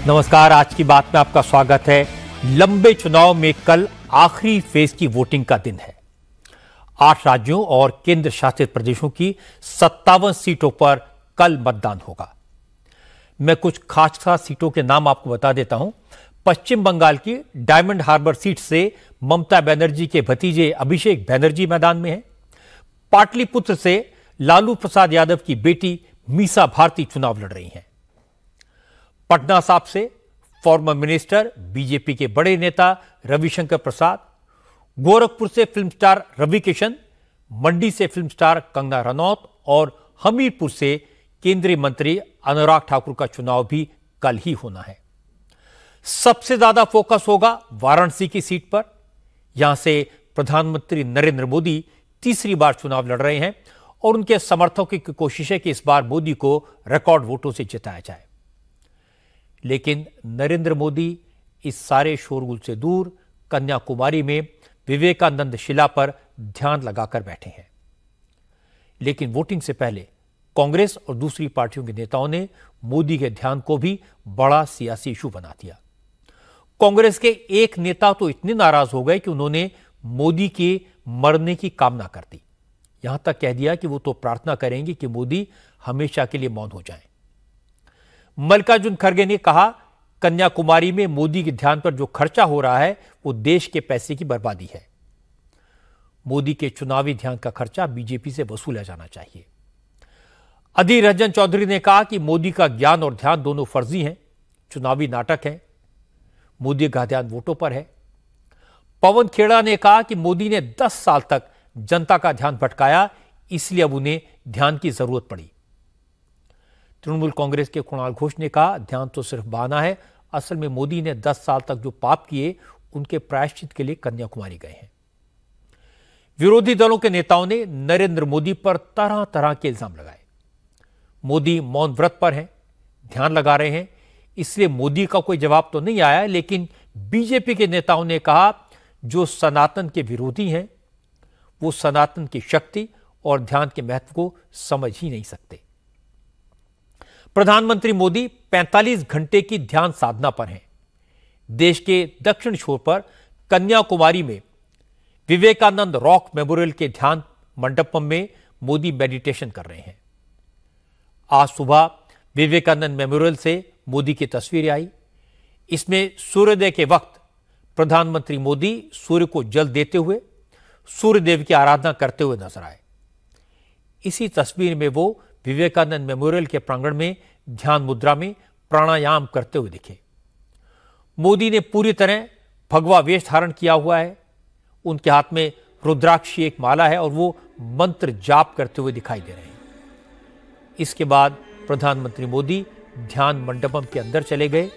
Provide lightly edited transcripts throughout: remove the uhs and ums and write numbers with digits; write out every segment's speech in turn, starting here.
नमस्कार, आज की बात में आपका स्वागत है। लंबे चुनाव में कल आखिरी फेज की वोटिंग का दिन है। 8 राज्यों और केंद्र शासित प्रदेशों की 57 सीटों पर कल मतदान होगा। मैं कुछ खास सीटों के नाम आपको बता देता हूं। पश्चिम बंगाल की डायमंड हार्बर सीट से ममता बनर्जी के भतीजे अभिषेक बनर्जी मैदान में हैं। पाटलिपुत्र से लालू प्रसाद यादव की बेटी मीसा भारती चुनाव लड़ रही हैं। पटना साहिब से फॉर्मर मिनिस्टर बीजेपी के बड़े नेता रविशंकर प्रसाद, गोरखपुर से फिल्म स्टार रवि किशन, मंडी से फिल्म स्टार कंगना रनौत और हमीरपुर से केंद्रीय मंत्री अनुराग ठाकुर का चुनाव भी कल ही होना है। सबसे ज्यादा फोकस होगा वाराणसी की सीट पर। यहां से प्रधानमंत्री नरेंद्र मोदी तीसरी बार चुनाव लड़ रहे हैं और उनके समर्थकों की कोशिश है कि इस बार मोदी को रिकॉर्ड वोटों से जिताया जाए। लेकिन नरेंद्र मोदी इस सारे शोरगुल से दूर कन्याकुमारी में विवेकानंद शिला पर ध्यान लगाकर बैठे हैं। लेकिन वोटिंग से पहले कांग्रेस और दूसरी पार्टियों के नेताओं ने मोदी के ध्यान को भी बड़ा सियासी इशू बना दिया। कांग्रेस के एक नेता तो इतने नाराज हो गए कि उन्होंने मोदी के मरने की कामना कर दी। यहां तक कह दिया कि वो तो प्रार्थना करेंगे कि मोदी हमेशा के लिए मौन हो जाएं। मल्लिकार्जुन खड़गे ने कहा, कन्याकुमारी में मोदी के ध्यान पर जो खर्चा हो रहा है वो देश के पैसे की बर्बादी है। मोदी के चुनावी ध्यान का खर्चा बीजेपी से वसूला जाना चाहिए। अधीर रंजन चौधरी ने कहा कि मोदी का ज्ञान और ध्यान दोनों फर्जी हैं, चुनावी नाटक है। मोदी का ध्यान वोटों पर है। पवन खेड़ा ने कहा कि मोदी ने 10 साल तक जनता का ध्यान भटकाया, इसलिए अब उन्हें ध्यान की जरूरत पड़ी। तृणमूल कांग्रेस के कुणाल घोष ने कहा, ध्यान तो सिर्फ बहाना है, असल में मोदी ने 10 साल तक जो पाप किए उनके प्रायश्चित के लिए कन्याकुमारी गए हैं। विरोधी दलों के नेताओं ने नरेंद्र मोदी पर तरह तरह के इल्जाम लगाए। मोदी मौन व्रत पर हैं, ध्यान लगा रहे हैं, इसलिए मोदी का कोई जवाब तो नहीं आया। लेकिन बीजेपी के नेताओं ने कहा, जो सनातन के विरोधी हैं वो सनातन की शक्ति और ध्यान के महत्व को समझ ही नहीं सकते। प्रधानमंत्री मोदी 45 घंटे की ध्यान साधना पर हैं। देश के दक्षिण छोर पर कन्याकुमारी में विवेकानंद रॉक मेमोरियल के ध्यान मंडपम में मोदी मेडिटेशन कर रहे हैं। आज सुबह विवेकानंद मेमोरियल से मोदी की तस्वीरें आई। इसमें सूर्योदय के वक्त प्रधानमंत्री मोदी सूर्य को जल देते हुए सूर्यदेव की आराधना करते हुए नजर आए। इसी तस्वीर में वो विवेकानंद मेमोरियल के प्रांगण में ध्यान मुद्रा में प्राणायाम करते हुए दिखे। मोदी ने पूरी तरह भगवा वेश धारण किया हुआ है। उनके हाथ में रुद्राक्षी एक माला है और वो मंत्र जाप करते हुए दिखाई दे रहे हैं। इसके बाद प्रधानमंत्री मोदी ध्यान मंडपम के अंदर चले गए।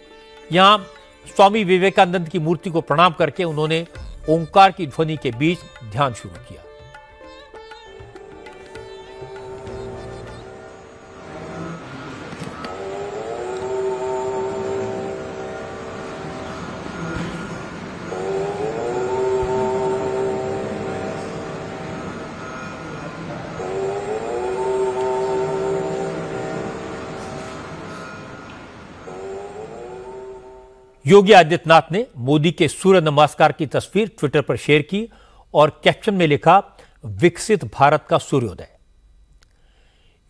यहां स्वामी विवेकानंद की मूर्ति को प्रणाम करके उन्होंने ओंकार की ध्वनि के बीच ध्यान शुरू किया। योगी आदित्यनाथ ने मोदी के सूर्य नमस्कार की तस्वीर ट्विटर पर शेयर की और कैप्शन में लिखा, विकसित भारत का सूर्योदय।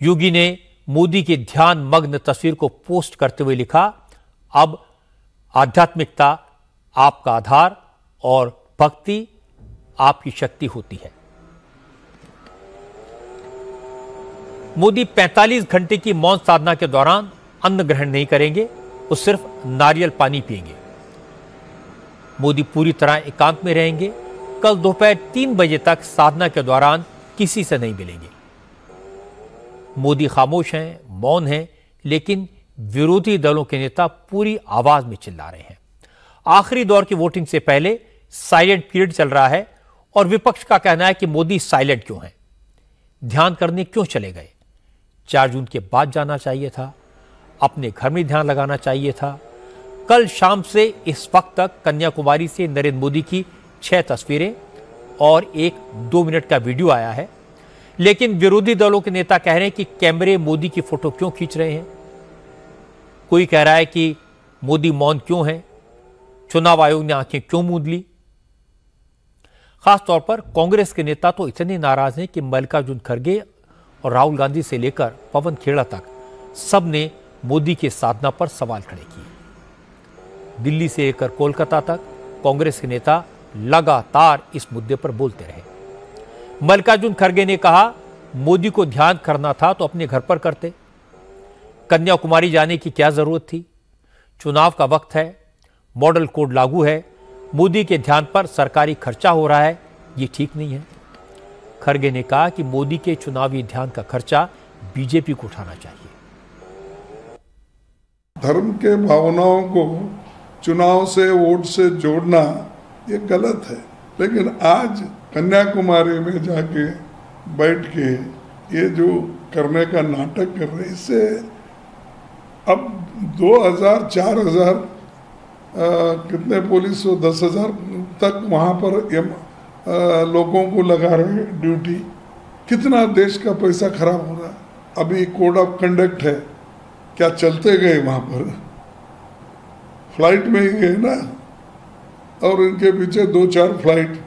योगी ने मोदी की ध्यान मग्न तस्वीर को पोस्ट करते हुए लिखा, अब आध्यात्मिकता आपका आधार और भक्ति आपकी शक्ति होती है। मोदी 45 घंटे की मौन साधना के दौरान अन्न ग्रहण नहीं करेंगे, वो सिर्फ नारियल पानी पिएंगे। मोदी पूरी तरह एकांत में रहेंगे। कल दोपहर 3 बजे तक साधना के दौरान किसी से नहीं मिलेंगे। मोदी खामोश हैं, मौन हैं, लेकिन विरोधी दलों के नेता पूरी आवाज में चिल्ला रहे हैं। आखिरी दौर की वोटिंग से पहले साइलेंट पीरियड चल रहा है और विपक्ष का कहना है कि मोदी साइलेंट क्यों हैं, ध्यान करने क्यों चले गए। 4 जून के बाद जाना चाहिए था, अपने घर में ध्यान लगाना चाहिए था। कल शाम से इस वक्त तक कन्याकुमारी से नरेंद्र मोदी की 6 तस्वीरें और एक 2 मिनट का वीडियो आया है। लेकिन विरोधी दलों के नेता कह रहे हैं कि कैमरे मोदी की फोटो क्यों खींच रहे हैं। कोई कह रहा है कि मोदी मौन क्यों है? चुनाव आयोग ने आंखें क्यों मूंद ली? खासतौर पर कांग्रेस के नेता तो इतने नाराज हैं कि मल्लिकार्जुन खड़गे और राहुल गांधी से लेकर पवन खेड़ा तक सबने मोदी के साधना पर सवाल खड़े किए। दिल्ली से लेकर कोलकाता तक कांग्रेस के नेता लगातार इस मुद्दे पर बोलते रहे। मल्लिकार्जुन खड़गे ने कहा, मोदी को ध्यान करना था तो अपने घर पर करते, कन्याकुमारी जाने की क्या जरूरत थी? चुनाव का वक्त है, मॉडल कोड लागू है, मोदी के ध्यान पर सरकारी खर्चा हो रहा है, ये ठीक नहीं है। खड़गे ने कहा कि मोदी के चुनावी ध्यान का खर्चा बीजेपी को उठाना चाहिए। धर्म के भावनाओं को चुनाव से, वोट से जोड़ना ये गलत है, लेकिन आज कन्याकुमारी में जाके बैठ के ये जो करने का नाटक कर रहे, इससे अब 2000, 4000 कितने पुलिस हो, 10,000 तक वहाँ पर लोगों को लगा रहे ड्यूटी। कितना देश का पैसा खराब हो रहा है। अभी कोड ऑफ कंडक्ट है, क्या चलते गए वहाँ पर? फ्लाइट में ही गए ना, और इनके पीछे 2-4 फ्लाइट,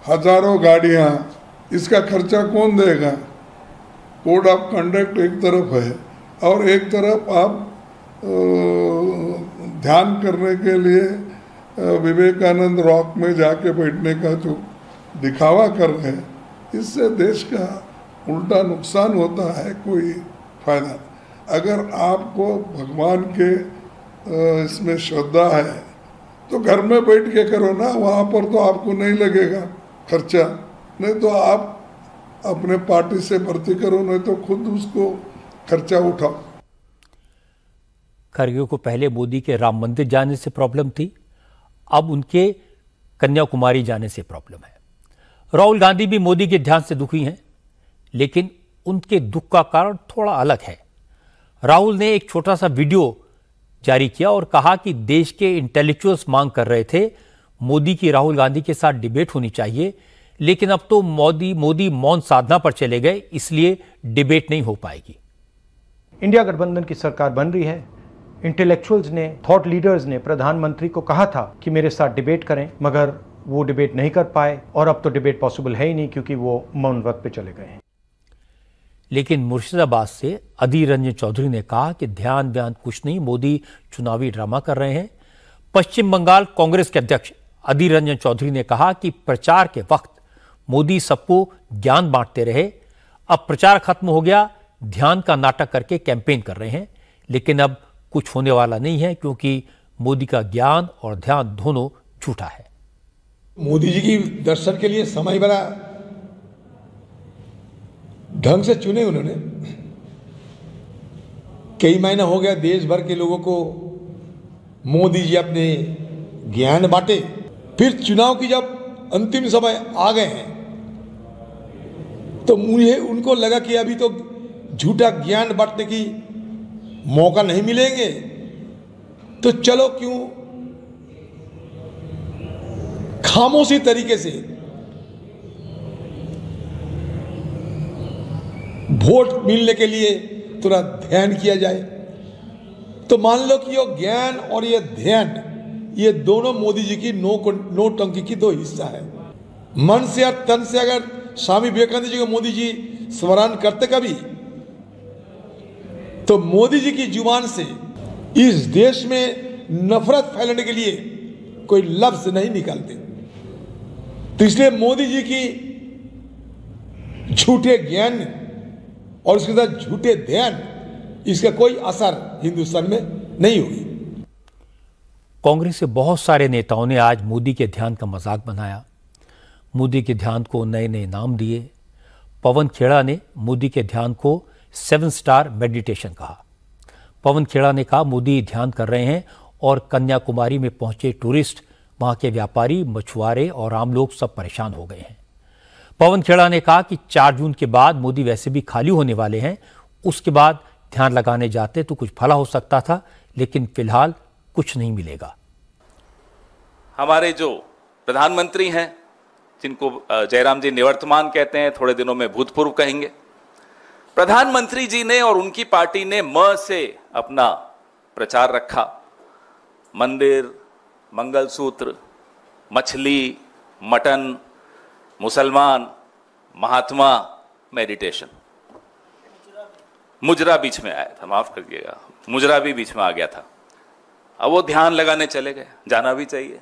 हजारों गाड़ियाँ, इसका खर्चा कौन देगा? कोड ऑफ कंडक्ट एक तरफ है और एक तरफ आप ध्यान करने के लिए विवेकानंद रॉक में जाके बैठने का जो दिखावा कर रहे हैं, इससे देश का उल्टा नुकसान होता है, कोई फायदा। अगर आपको भगवान के इसमें श्रद्धा है तो घर में बैठ के करो ना, वहाँ पर तो आपको नहीं लगेगा खर्चा, नहीं तो आप अपने पार्टी से भर्ती करो, नहीं तो खुद उसको खर्चा उठाओ। खड़गे को पहले मोदी के राम मंदिर जाने से प्रॉब्लम थी, अब उनके कन्याकुमारी जाने से प्रॉब्लम है। राहुल गांधी भी मोदी के ध्यान से दुखी हैं, लेकिन उनके दुख का कारण थोड़ा अलग है। राहुल ने एक छोटा सा वीडियो जारी किया और कहा कि देश के इंटेलेक्चुअल्स मांग कर रहे थे मोदी की राहुल गांधी के साथ डिबेट होनी चाहिए, लेकिन अब तो मोदी मौन साधना पर चले गए, इसलिए डिबेट नहीं हो पाएगी। इंडिया गठबंधन की सरकार बन रही है। इंटेलेक्चुअल्स ने, थॉट लीडर्स ने प्रधानमंत्री को कहा था कि मेरे साथ डिबेट करें, मगर वो डिबेट नहीं कर पाए और अब तो डिबेट पॉसिबल है ही नहीं क्योंकि वो मौन व्रत पे चले गए हैं। लेकिन मुर्शिदाबाद से अधीर रंजन चौधरी ने कहा कि ध्यान बयान कुछ नहीं, मोदी चुनावी ड्रामा कर रहे हैं। पश्चिम बंगाल कांग्रेस के अध्यक्ष अधीर रंजन चौधरी ने कहा कि प्रचार के वक्त मोदी सबको ज्ञान बांटते रहे, अब प्रचार खत्म हो गया, ध्यान का नाटक करके कैंपेन कर रहे हैं, लेकिन अब कुछ होने वाला नहीं है क्योंकि मोदी का ज्ञान और ध्यान दोनों झूठा है। मोदी जी की दर्शन के लिए समय बड़ा ढंग से चुने उन्होंने। कई महीना हो गया देश भर के लोगों को मोदी जी अपने ज्ञान बांटे, फिर चुनाव की जब अंतिम समय आ गए हैं तो मुझे उनको लगा कि अभी तो झूठा ज्ञान बांटने की मौका नहीं मिलेंगे, तो चलो क्यों खामोशी तरीके से वोट मिलने के लिए थोड़ा ध्यान किया जाए। तो मान लो कि ये ज्ञान और ये ध्यान, ये दोनों मोदी जी की नोटंकी की दो हिस्सा है। मन से और तन से अगर स्वामी विवेकानंद जी को मोदी जी स्मरण करते कभी, तो मोदी जी की जुबान से इस देश में नफरत फैलाने के लिए कोई लफ्ज नहीं निकालते। तो इसलिए मोदी जी की झूठे ज्ञान और उसके साथ झूठे ध्यान, इसका कोई असर हिंदुस्तान में नहीं होगी। कांग्रेस के बहुत सारे नेताओं ने आज मोदी के ध्यान का मजाक बनाया, मोदी के ध्यान को नए नए नाम दिए। पवन खेड़ा ने मोदी के ध्यान को 7 स्टार मेडिटेशन कहा। पवन खेड़ा ने कहा मोदी ध्यान कर रहे हैं और कन्याकुमारी में पहुंचे टूरिस्ट, वहां के व्यापारी, मछुआरे और आम लोग सब परेशान हो गए हैं। पवन खेड़ा ने कहा कि 4 जून के बाद मोदी वैसे भी खाली होने वाले हैं, उसके बाद ध्यान लगाने जाते तो कुछ भला हो सकता था, लेकिन फिलहाल कुछ नहीं मिलेगा। हमारे जो प्रधानमंत्री हैं, जिनको जयराम जी निवर्तमान कहते हैं, थोड़े दिनों में भूतपूर्व कहेंगे, प्रधानमंत्री जी ने और उनकी पार्टी ने म से अपना प्रचार रखा। मंदिर, मंगलसूत्र, मछली, मटन, मुसलमान, महात्मा, मेडिटेशन। मुजरा बीच में आया था, माफ करिएगा, मुजरा भी बीच में आ गया था। अब वो ध्यान लगाने चले गए, जाना भी चाहिए।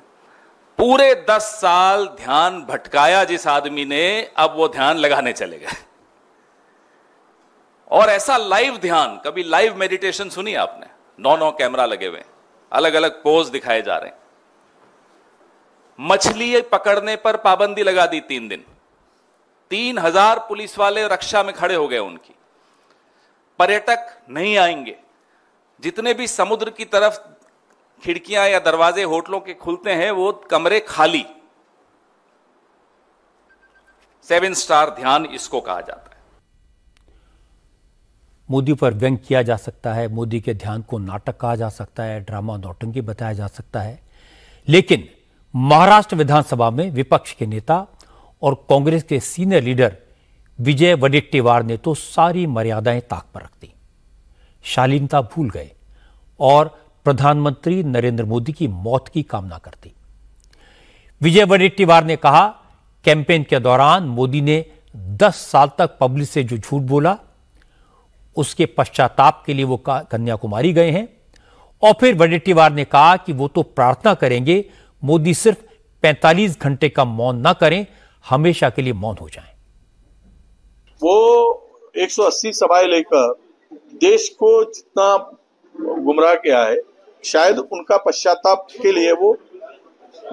पूरे 10 साल ध्यान भटकाया जिस आदमी ने, अब वो ध्यान लगाने चले गए। और ऐसा लाइव ध्यान, कभी लाइव मेडिटेशन सुनी आपने? 9 कैमरा लगे हुए, अलग अलग पोज दिखाए जा रहे हैं। मछली पकड़ने पर पाबंदी लगा दी 3 दिन। 3000 पुलिस वाले रक्षा में खड़े हो गए उनकी। पर्यटक नहीं आएंगे। जितने भी समुद्र की तरफ खिड़कियां या दरवाजे होटलों के खुलते हैं, वो कमरे खाली। 7 स्टार ध्यान इसको कहा जाता है। मोदी पर व्यंग किया जा सकता है, मोदी के ध्यान को नाटक कहा जा सकता है, ड्रामा नौटंकी बताया जा सकता है, लेकिन महाराष्ट्र विधानसभा में विपक्ष के नेता और कांग्रेस के सीनियर लीडर विजय वडेट्टीवार ने तो सारी मर्यादाएं ताक पर रख दी, शालीनता भूल गए और प्रधानमंत्री नरेंद्र मोदी की मौत की कामना कर दी। विजय वडेट्टीवार ने कहा, कैंपेन के दौरान मोदी ने 10 साल तक पब्लिक से जो झूठ बोला, उसके पश्चाताप के लिए वो कन्याकुमारी गए हैं। और फिर वडेट्टीवार ने कहा कि वो तो प्रार्थना करेंगे मोदी सिर्फ 45 घंटे का मौन ना करें, हमेशा के लिए मौन हो जाएं। वो 180 सभाएं लेकर देश को जितना गुमराह किया है, शायद उनका पश्चाताप के लिए वो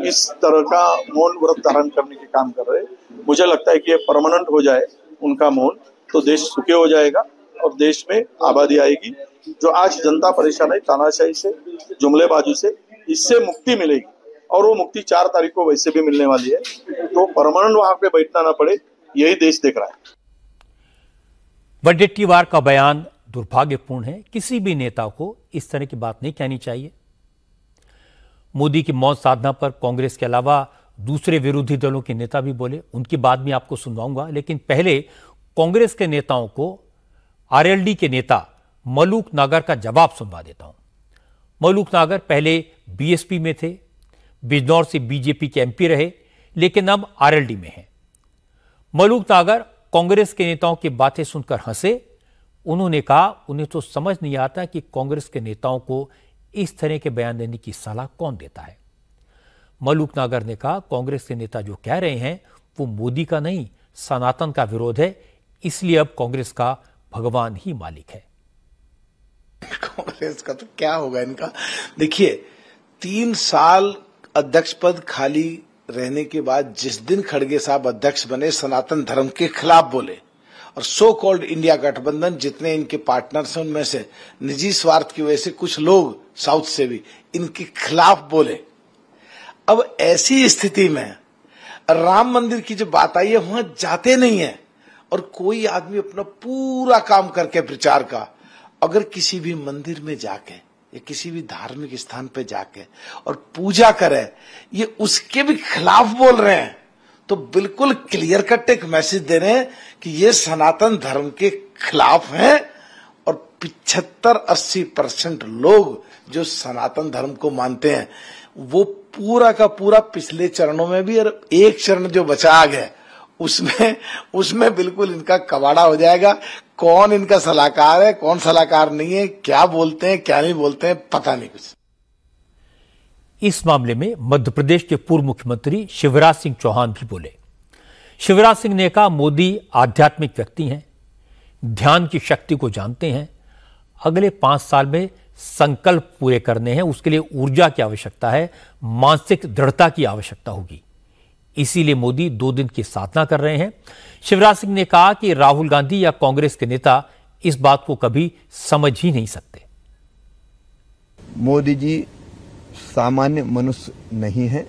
इस तरह का मौन व्रत धारण करने के काम कर रहे हैं। मुझे लगता है कि ये परमानेंट हो जाए उनका मौन, तो देश सुखी हो जाएगा और देश में आबादी आएगी। जो आज जनता परेशान है तानाशाही से, जुमलेबाजी से, इससे मुक्ति मिलेगी और वो मुक्ति 4 तारीख को वैसे भी मिलने वाली है। तो परमानेंट वहां पे बैठना ना पड़े, यही देश देख रहा है। वडेट्टीवार का बयान दुर्भाग्यपूर्ण है। किसी भी नेता को इस तरह की बात नहीं कहनी चाहिए। मोदी की मौन साधना पर कांग्रेस के अलावा दूसरे विरोधी दलों के नेता भी बोले, उनकी बात भी आपको सुनवाऊंगा, लेकिन पहले कांग्रेस के नेताओं को आरएलडी के नेता मलूक नागर का जवाब सुनवा देता हूं। मलूक नागर पहले बीएसपी में थे, बिजनौर से बीजेपी के एमपी रहे, लेकिन अब आरएलडी में हैं। मलूक नागर कांग्रेस के नेताओं की बातें सुनकर हंसे। उन्होंने कहा, उन्हें तो समझ नहीं आता कि कांग्रेस के नेताओं को इस तरह के बयान देने की सलाह कौन देता है। मलूक नागर ने कहा, कांग्रेस के नेता जो कह रहे हैं वो मोदी का नहीं, सनातन का विरोध है, इसलिए अब कांग्रेस का भगवान ही मालिक है। कांग्रेस का तो क्या होगा इनका। देखिए, 3 साल अध्यक्ष पद खाली रहने के बाद जिस दिन खड़गे साहब अध्यक्ष बने, सनातन धर्म के खिलाफ बोले और सो कॉल्ड इंडिया गठबंधन जितने इनके पार्टनर्स हैं उनमें से निजी स्वार्थ की वजह से कुछ लोग साउथ से भी इनके खिलाफ बोले। अब ऐसी स्थिति में राम मंदिर की जो बात आई है वहां जाते नहीं है और कोई आदमी अपना पूरा काम करके प्रचार का अगर किसी भी मंदिर में जाके या किसी भी धार्मिक स्थान पे जाके और पूजा करे, ये उसके भी खिलाफ बोल रहे हैं, तो बिल्कुल क्लियर कट एक मैसेज दे रहे हैं कि ये सनातन धर्म के खिलाफ हैं। और 75-80% लोग जो सनातन धर्म को मानते हैं वो पूरा का पूरा पिछले चरणों में भी, और एक चरण जो बचा आ गया उसमें बिल्कुल इनका कबाड़ा हो जाएगा। कौन इनका सलाहकार है, कौन सलाहकार नहीं है, क्या बोलते हैं क्या नहीं बोलते हैं, पता नहीं कुछ। इस मामले में मध्य प्रदेश के पूर्व मुख्यमंत्री शिवराज सिंह चौहान भी बोले। शिवराज सिंह ने कहा, मोदी आध्यात्मिक व्यक्ति हैं, ध्यान की शक्ति को जानते हैं, अगले 5 साल में संकल्प पूरे करने हैं, उसके लिए ऊर्जा की आवश्यकता है, मानसिक दृढ़ता की आवश्यकता होगी, इसीलिए मोदी 2 दिन की साधना कर रहे हैं। शिवराज सिंह ने कहा कि राहुल गांधी या कांग्रेस के नेता इस बात को कभी समझ ही नहीं सकते। मोदी जी सामान्य मनुष्य नहीं है,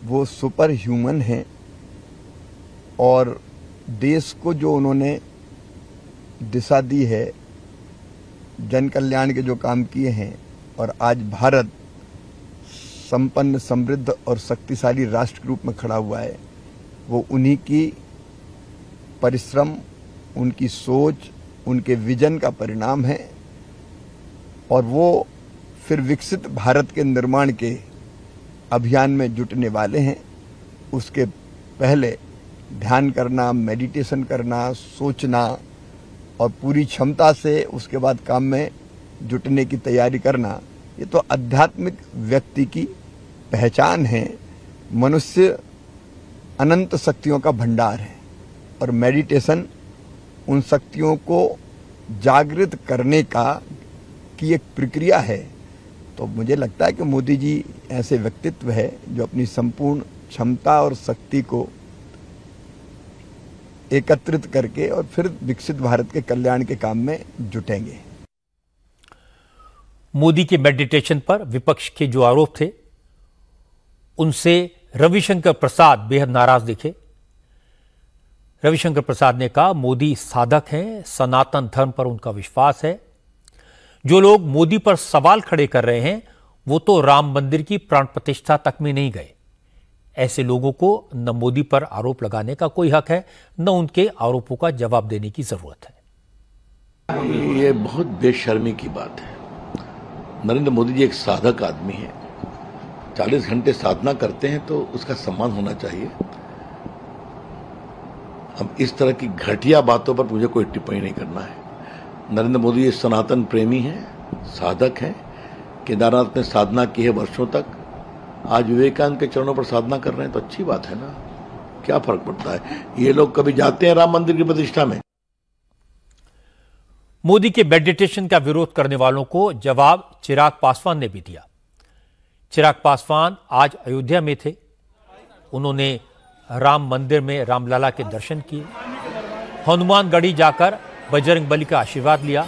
वो सुपर ह्यूमन हैं और देश को जो उन्होंने दिशा दी है, जन कल्याण के जो काम किए हैं, और आज भारत संपन्न, समृद्ध और शक्तिशाली राष्ट्र के रूप में खड़ा हुआ है, वो उन्हीं की परिश्रम, उनकी सोच, उनके विजन का परिणाम है। और वो फिर विकसित भारत के निर्माण के अभियान में जुटने वाले हैं। उसके पहले ध्यान करना, मेडिटेशन करना, सोचना और पूरी क्षमता से उसके बाद काम में जुटने की तैयारी करना, ये तो आध्यात्मिक व्यक्ति की पहचान है। मनुष्य अनंत शक्तियों का भंडार है और मेडिटेशन उन शक्तियों को जागृत करने की एक प्रक्रिया है। तो मुझे लगता है कि मोदी जी ऐसे व्यक्तित्व है जो अपनी संपूर्ण क्षमता और शक्ति को एकत्रित करके और फिर विकसित भारत के कल्याण के काम में जुटेंगे। मोदी के मेडिटेशन पर विपक्ष के जो आरोप थे उनसे रविशंकर प्रसाद बेहद नाराज दिखे। रविशंकर प्रसाद ने कहा, मोदी साधक हैं, सनातन धर्म पर उनका विश्वास है। जो लोग मोदी पर सवाल खड़े कर रहे हैं वो तो राम मंदिर की प्राण प्रतिष्ठा तक में नहीं गए। ऐसे लोगों को न मोदी पर आरोप लगाने का कोई हक है, न उनके आरोपों का जवाब देने की जरूरत है। ये बहुत बेशर्मी की बात है। नरेंद्र मोदी जी एक साधक आदमी है, 40 घंटे साधना करते हैं तो उसका सम्मान होना चाहिए। अब इस तरह की घटिया बातों पर मुझे कोई टिप्पणी नहीं करना है। नरेंद्र मोदी ये सनातन प्रेमी हैं, साधक हैं। केदारनाथ में साधना की है वर्षों तक, आज विवेकानंद के चरणों पर साधना कर रहे हैं तो अच्छी बात है ना, क्या फर्क पड़ता है। ये लोग कभी जाते हैं राम मंदिर की प्रतिष्ठा में? मोदी के मेडिटेशन का विरोध करने वालों को जवाब चिराग पासवान ने भी दिया। चिराग पासवान आज अयोध्या में थे। उन्होंने राम मंदिर में रामलला के दर्शन किए, हनुमानगढ़ी जाकर बजरंगबली का आशीर्वाद लिया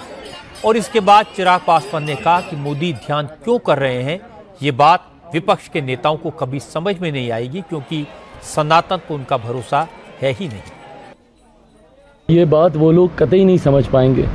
और इसके बाद चिराग पासवान ने कहा कि मोदी ध्यान क्यों कर रहे हैं, ये बात विपक्ष के नेताओं को कभी समझ में नहीं आएगी क्योंकि सनातन को उनका भरोसा है ही नहीं। ये बात वो लोग कतई नहीं समझ पाएंगे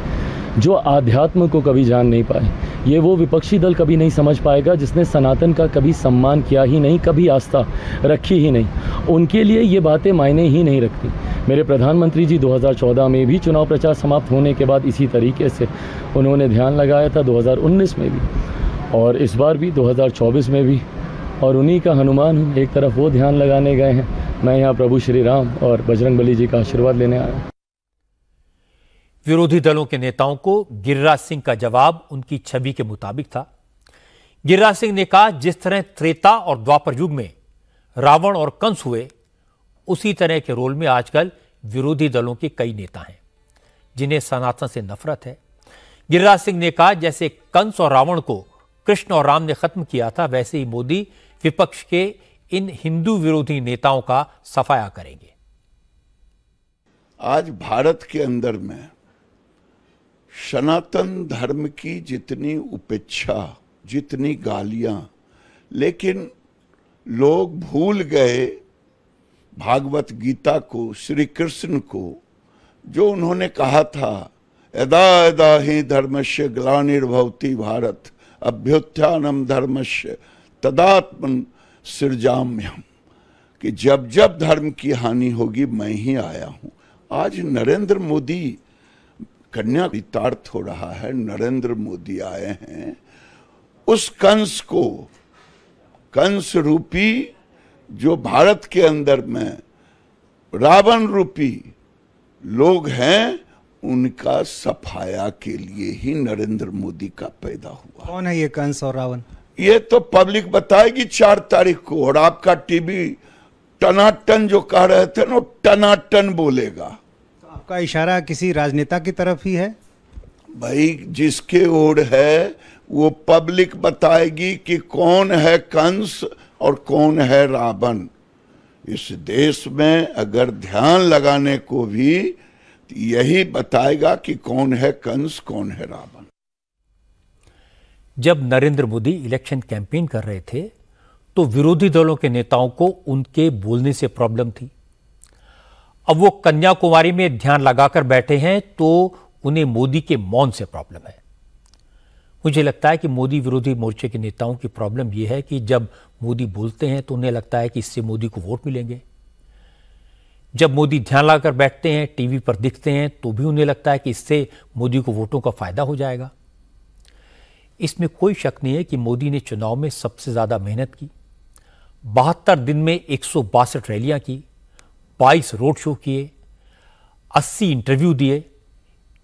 जो आध्यात्म को कभी जान नहीं पाए। ये वो विपक्षी दल कभी नहीं समझ पाएगा जिसने सनातन का कभी सम्मान किया ही नहीं, कभी आस्था रखी ही नहीं। उनके लिए ये बातें मायने ही नहीं रखती। मेरे प्रधानमंत्री जी 2014 में भी चुनाव प्रचार समाप्त होने के बाद इसी तरीके से उन्होंने ध्यान लगाया था, 2019 में भी और इस बार भी 2024 में भी। और उन्हीं का हनुमान हूँ, एक तरफ वो ध्यान लगाने गए हैं, मैं यहाँ प्रभु श्री राम और बजरंगबली जी का आशीर्वाद लेने आया हूँ। विरोधी दलों के नेताओं को गिरिराज सिंह का जवाब उनकी छवि के मुताबिक था। गिरिराज सिंह ने कहा, जिस तरह त्रेता और द्वापर युग में रावण और कंस हुए, उसी तरह के रोल में आजकल विरोधी दलों के कई नेता हैं जिन्हें सनातन से नफरत है। गिरिराज सिंह ने कहा, जैसे कंस और रावण को कृष्ण और राम ने खत्म किया था, वैसे ही मोदी विपक्ष के इन हिंदू विरोधी नेताओं का सफाया करेंगे। आज भारत के अंदर में सनातन धर्म की जितनी उपेक्षा, जितनी गालियां, लेकिन लोग भूल गए भागवत गीता को, श्री कृष्ण को, जो उन्होंने कहा था, यदा यदा हि धर्मस्य ग्लानिर्भवति भारत अभ्युत्थानम धर्मस्य तदात्मन सृजाम्यहम्, कि जब जब धर्म की हानि होगी मैं ही आया हूं। आज नरेंद्र मोदी कन्या वितार्थ हो रहा है, नरेंद्र मोदी आए हैं उस कंस को, कंस रूपी जो भारत के अंदर में रावण रूपी लोग हैं, उनका सफाया के लिए ही नरेंद्र मोदी का पैदा हुआ। कौन है ये कंस और रावण? ये तो पब्लिक बताएगी 4 तारीख को, और आपका टीवी टनाटन जो कह रहे थे ना, टनाटन बोलेगा। आपका इशारा किसी राजनेता की तरफ ही है? भाई जिसके ओर है वो पब्लिक बताएगी कि कौन है कंस और कौन है रावण। इस देश में अगर ध्यान लगाने को भी यही बताएगा कि कौन है कंस, कौन है रावण। जब नरेंद्र मोदी इलेक्शन कैंपेन कर रहे थे तो विरोधी दलों के नेताओं को उनके बोलने से प्रॉब्लम थी। अब वो कन्याकुमारी में ध्यान लगाकर बैठे हैं तो उन्हें मोदी के मौन से प्रॉब्लम है। मुझे लगता है कि मोदी विरोधी मोर्चे के नेताओं की प्रॉब्लम यह है कि जब मोदी बोलते हैं तो उन्हें लगता है कि इससे मोदी को वोट मिलेंगे। जब मोदी ध्यान लगाकर बैठते हैं, टीवी पर दिखते हैं, तो भी उन्हें लगता है कि इससे मोदी को वोटों का फायदा हो जाएगा। इसमें कोई शक नहीं है कि मोदी ने चुनाव में सबसे ज्यादा मेहनत की। 72 दिन में 162 रैलियां की, 22 रोड शो किए, 80 इंटरव्यू दिए,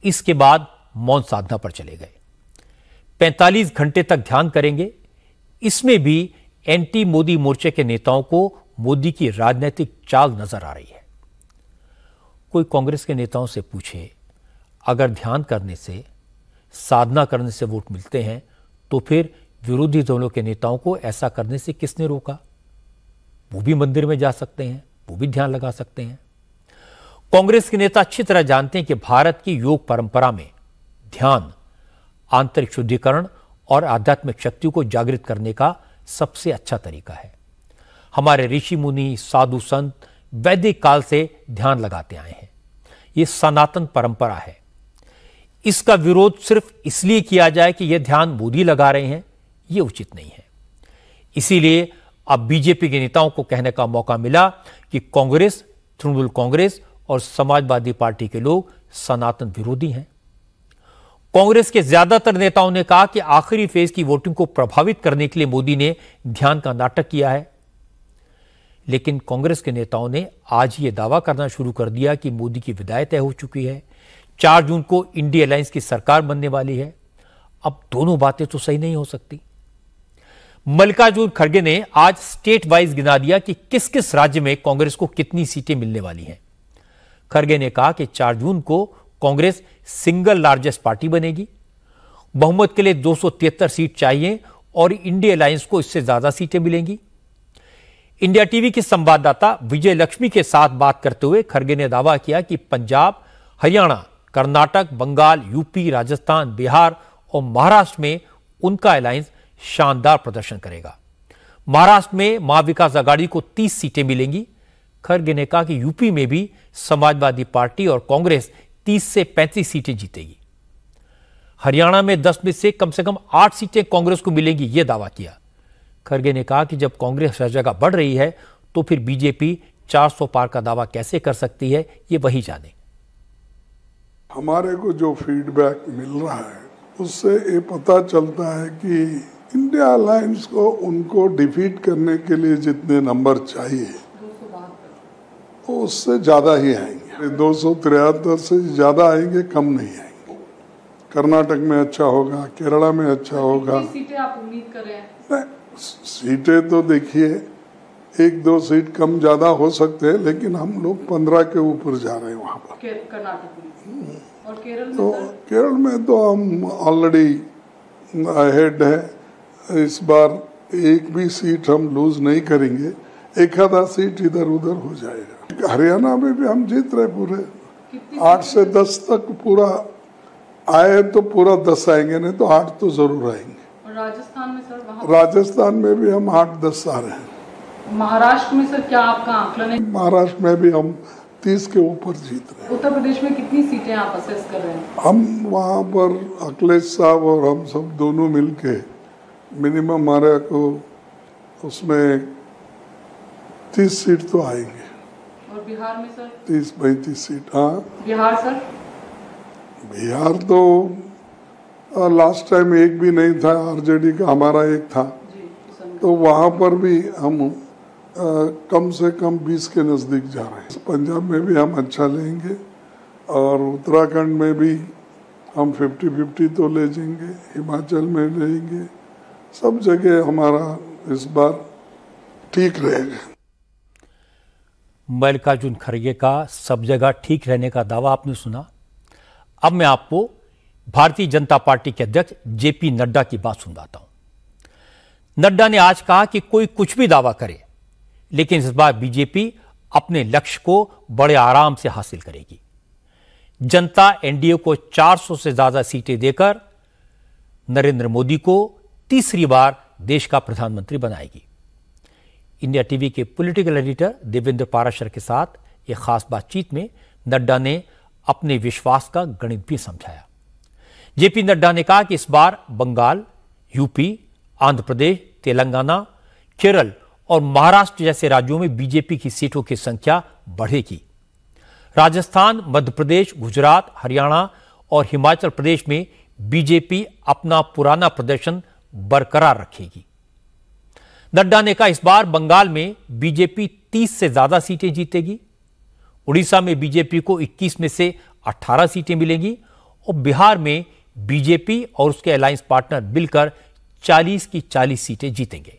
इसके बाद मौन साधना पर चले गए। 45 घंटे तक ध्यान करेंगे। इसमें भी एंटी मोदी मोर्चे के नेताओं को मोदी की राजनीतिक चाल नजर आ रही है। कोई कांग्रेस के नेताओं से पूछे, अगर ध्यान करने से, साधना करने से वोट मिलते हैं तो फिर विरोधी दलों के नेताओं को ऐसा करने से किसने रोका? वो भी मंदिर में जा सकते हैं, वो भी ध्यान लगा सकते हैं। कांग्रेस के नेता अच्छी तरह जानते हैं कि भारत की योग परंपरा में ध्यान, आंतरिक शुद्धिकरण और आध्यात्मिक शक्ति को जागृत करने का सबसे अच्छा तरीका है। हमारे ऋषि मुनि, साधु संत वैदिक काल से ध्यान लगाते आए हैं। यह सनातन परंपरा है। इसका विरोध सिर्फ इसलिए किया जाए कि यह ध्यान मोदी लगा रहे हैं, यह उचित नहीं है। इसीलिए अब बीजेपी के नेताओं को कहने का मौका मिला कि कांग्रेस, तृणमूल कांग्रेस और समाजवादी पार्टी के लोग सनातन विरोधी हैं। कांग्रेस के ज्यादातर नेताओं ने कहा कि आखिरी फेज की वोटिंग को प्रभावित करने के लिए मोदी ने ध्यान का नाटक किया है। लेकिन कांग्रेस के नेताओं ने आज यह दावा करना शुरू कर दिया कि मोदी की विदाई तय हो चुकी है, 4 जून को इंडिया अलायंस की सरकार बनने वाली है। अब दोनों बातें तो सही नहीं हो सकती। मल्लिकार्जुन खड़गे ने आज स्टेट वाइज गिना दिया कि किस किस राज्य में कांग्रेस को कितनी सीटें मिलने वाली हैं। खड़गे ने कहा कि 4 जून को कांग्रेस सिंगल लार्जेस्ट पार्टी बनेगी। बहुमत के लिए 273 सीट चाहिए और इंडिया अलायंस को इससे ज्यादा सीटें मिलेंगी। इंडिया टीवी के संवाददाता विजय लक्ष्मी के साथ बात करते हुए खड़गे ने दावा किया कि पंजाब, हरियाणा, कर्नाटक, बंगाल, यूपी, राजस्थान, बिहार और महाराष्ट्र में उनका अलायंस शानदार प्रदर्शन करेगा। महाराष्ट्र में महाविकास आघाड़ी को 30 सीटें मिलेंगी। खड़गे ने कहा कि यूपी में भी समाजवादी पार्टी और कांग्रेस 30 से 35 सीटें जीतेगी। हरियाणा में 10 में से कम 8 सीटें कांग्रेस को मिलेंगी, यह दावा किया। खड़गे ने कहा कि जब कांग्रेस हर जगह बढ़ रही है तो फिर बीजेपी 400 पार का दावा कैसे कर सकती है, ये वही जाने। हमारे को जो फीडबैक मिल रहा है उससे ये पता चलता है कि इंडिया अलायंस को उनको डिफीट करने के लिए जितने नंबर चाहिए वो उससे ज्यादा ही आएंगे। 273 से ज्यादा आएंगे, कम नहीं आएंगे। कर्नाटक में अच्छा होगा, केरला में अच्छा होगा। सीटें आप उम्मीद कर रहे हैं? नहीं, सीटें तो देखिए 1-2 सीट कम ज्यादा हो सकते हैं, लेकिन हम लोग 15 के ऊपर जा रहे हैं वहां पर। कर्नाटक में और केरल में? तो केरल में तो हम ऑलरेडी अहेड है। इस बार एक भी सीट हम लूज नहीं करेंगे, एक आधा सीट इधर उधर हो जाएगा। हरियाणा में भी हम जीत रहे पूरे 8 से 10 तक। पूरा आए तो पूरा 10 आएंगे, नहीं तो 8 तो जरूर आएंगे। और राजस्थान में सर? राजस्थान में भी हम 8-10 आ रहे हैं। महाराष्ट्र में सर क्या आपका आंकलन है? महाराष्ट्र में भी हम 30 के ऊपर जीत रहे हैं। उत्तर प्रदेश में कितनी सीटें आप असेस कर रहे हैं? हम वहाँ पर अखिलेश साहब और हम सब दोनों मिलके मिनिमम हमारे को उसमें 30 सीट तो आएंगे। और बिहार में सर? 30-35 सीट। हाँ, बिहार सर? बिहार तो लास्ट टाइम एक भी नहीं था, आरजेडी का हमारा एक था। तो वहाँ पर भी हम कम से कम 20 के नजदीक जा रहे हैं। पंजाब में भी हम अच्छा लेंगे और उत्तराखंड में भी हम 50-50 तो ले जाएंगे, हिमाचल में लेंगे। सब जगह हमारा इस बार ठीक रहेगा। मल्लिकार्जुन खड़गे का सब जगह ठीक रहने का दावा आपने सुना। अब मैं आपको भारतीय जनता पार्टी के अध्यक्ष जेपी नड्डा की बात सुनाता हूं। नड्डा ने आज कहा कि कोई कुछ भी दावा करे, लेकिन इस बार बीजेपी अपने लक्ष्य को बड़े आराम से हासिल करेगी। जनता एनडीए को 400 से ज्यादा सीटें देकर नरेंद्र मोदी को तीसरी बार देश का प्रधानमंत्री बनाएगी। इंडिया टीवी के पॉलिटिकल एडिटर देवेंद्र पाराशर के साथ एक खास बातचीत में नड्डा ने अपने विश्वास का गणित भी समझाया। जेपी नड्डा ने कहा कि इस बार बंगाल, यूपी, आंध्र प्रदेश, तेलंगाना, केरल और महाराष्ट्र जैसे राज्यों में बीजेपी की सीटों की संख्या बढ़ेगी। राजस्थान, मध्य प्रदेश, गुजरात, हरियाणा और हिमाचल प्रदेश में बीजेपी अपना पुराना प्रदर्शन बरकरार रखेगी। नड्डा ने कहा इस बार बंगाल में बीजेपी 30 से ज्यादा सीटें जीतेगी। उड़ीसा में बीजेपी को 21 में से 18 सीटें मिलेंगी और बिहार में बीजेपी और उसके अलायंस पार्टनर मिलकर 40 की 40 सीटें जीतेंगे।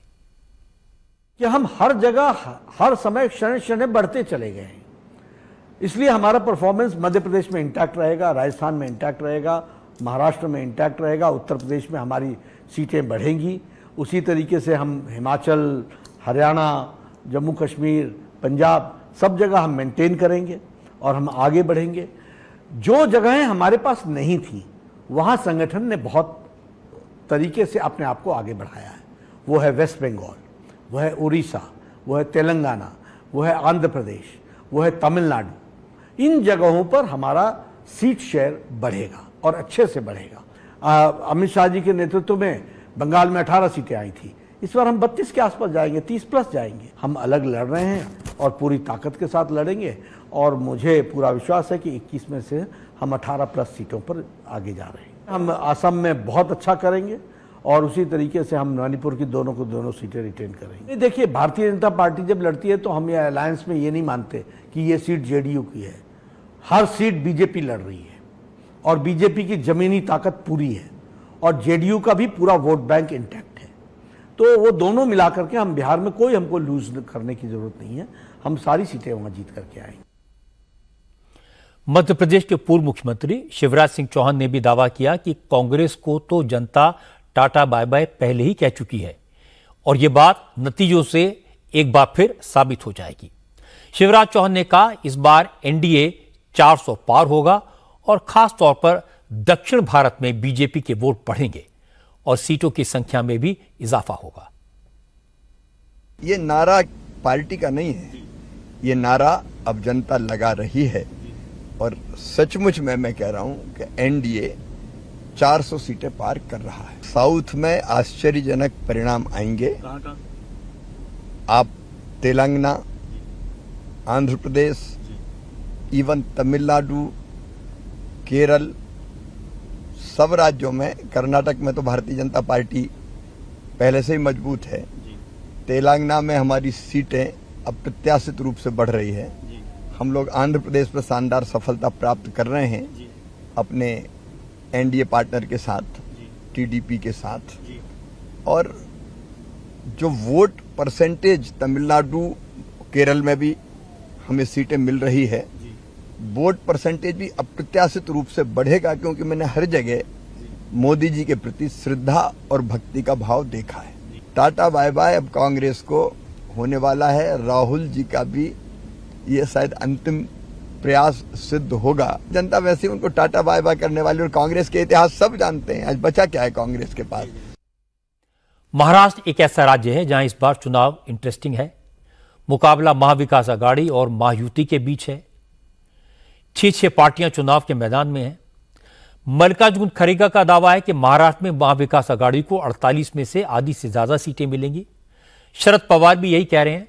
कि हम हर जगह हर समय क्षण क्षण बढ़ते चले गए हैं, इसलिए हमारा परफॉर्मेंस मध्य प्रदेश में इंटैक्ट रहेगा, राजस्थान में इंटैक्ट रहेगा, महाराष्ट्र में इंटैक्ट रहेगा, उत्तर प्रदेश में हमारी सीटें बढ़ेंगी। उसी तरीके से हम हिमाचल, हरियाणा, जम्मू कश्मीर, पंजाब सब जगह हम मेंटेन करेंगे और हम आगे बढ़ेंगे। जो जगहें हमारे पास नहीं थी वहाँ संगठन ने बहुत तरीके से अपने आप को आगे बढ़ाया है। वो है वेस्ट बंगाल, वो है उड़ीसा, वो है तेलंगाना, वो है आंध्र प्रदेश, वो है तमिलनाडु। इन जगहों पर हमारा सीट शेयर बढ़ेगा और अच्छे से बढ़ेगा। अमित शाह जी के नेतृत्व में बंगाल में 18 सीटें आई थी, इस बार हम 32 के आसपास जाएंगे, 30 प्लस जाएंगे। हम अलग लड़ रहे हैं और पूरी ताकत के साथ लड़ेंगे और मुझे पूरा विश्वास है कि 21 में से हम 18 प्लस सीटों पर आगे जा रहे हैं। हम असम में बहुत अच्छा करेंगे और उसी तरीके से हम मणिपुर की दोनों सीटें रिटेन करेंगे। देखिए, भारतीय जनता पार्टी जब लड़ती है तो हम ये अलायंस में ये नहीं मानते कि ये सीट जेडीयू की है। हर सीट बीजेपी लड़ रही है और बीजेपी की जमीनी ताकत पूरी है और जेडीयू का भी पूरा वोट बैंक इंटैक्ट है। तो वो दोनों मिलाकर के हम बिहार में कोई हमको लूज करने की जरूरत नहीं है, हम सारी सीटें वहां जीत करके आएंगे। मध्य प्रदेश के पूर्व मुख्यमंत्री शिवराज सिंह चौहान ने भी दावा किया कि कांग्रेस को तो जनता टाटा बाय बाय पहले ही कह चुकी है और यह बात नतीजों से एक बार फिर साबित हो जाएगी। शिवराज चौहान ने कहा इस बार एनडीए 400 पार होगा और खास तौर पर दक्षिण भारत में बीजेपी के वोट बढ़ेंगे और सीटों की संख्या में भी इजाफा होगा। ये नारा पार्टी का नहीं है, ये नारा अब जनता लगा रही है और सचमुच में मैं कह रहा हूं कि एनडीए 400 सीटें पार कर रहा है। साउथ में आश्चर्यजनक परिणाम आएंगे। आप तेलंगाना, आंध्र प्रदेश, इवन तमिलनाडु, केरल, सब राज्यों में, कर्नाटक में तो भारतीय जनता पार्टी पहले से ही मजबूत है। तेलंगाना में हमारी सीटें अब प्रत्याशित रूप से बढ़ रही है। हम लोग आंध्र प्रदेश पर शानदार सफलता प्राप्त कर रहे हैं अपने एनडीए पार्टनर के साथ, टीडीपी के साथ। और जो वोट परसेंटेज तमिलनाडु, केरल में भी हमें सीटें मिल रही है, वोट परसेंटेज भी अप्रत्याशित रूप से बढ़ेगा क्योंकि मैंने हर जगह मोदी जी के प्रति श्रद्धा और भक्ति का भाव देखा है। टाटा बाय बाय अब कांग्रेस को होने वाला है। राहुल जी का भी ये शायद अंतिम प्रयास सिद्ध होगा। जनता वैसे उनको टाटा बाय बाय करने वाली, और कांग्रेस के इतिहास सब जानते हैं, आज बचा क्या है कांग्रेस के पास। महाराष्ट्र एक ऐसा राज्य है जहां इस बार चुनाव इंटरेस्टिंग है। मुकाबला महाविकास आघाड़ी और महायुति के बीच है। 6 पार्टियां चुनाव के मैदान में हैं। मल्लिकार्जुन खड़गे का दावा है कि महाराष्ट्र में महाविकास आघाड़ी को 48 में से आधी से ज्यादा सीटें मिलेंगी। शरद पवार भी यही कह रहे हैं।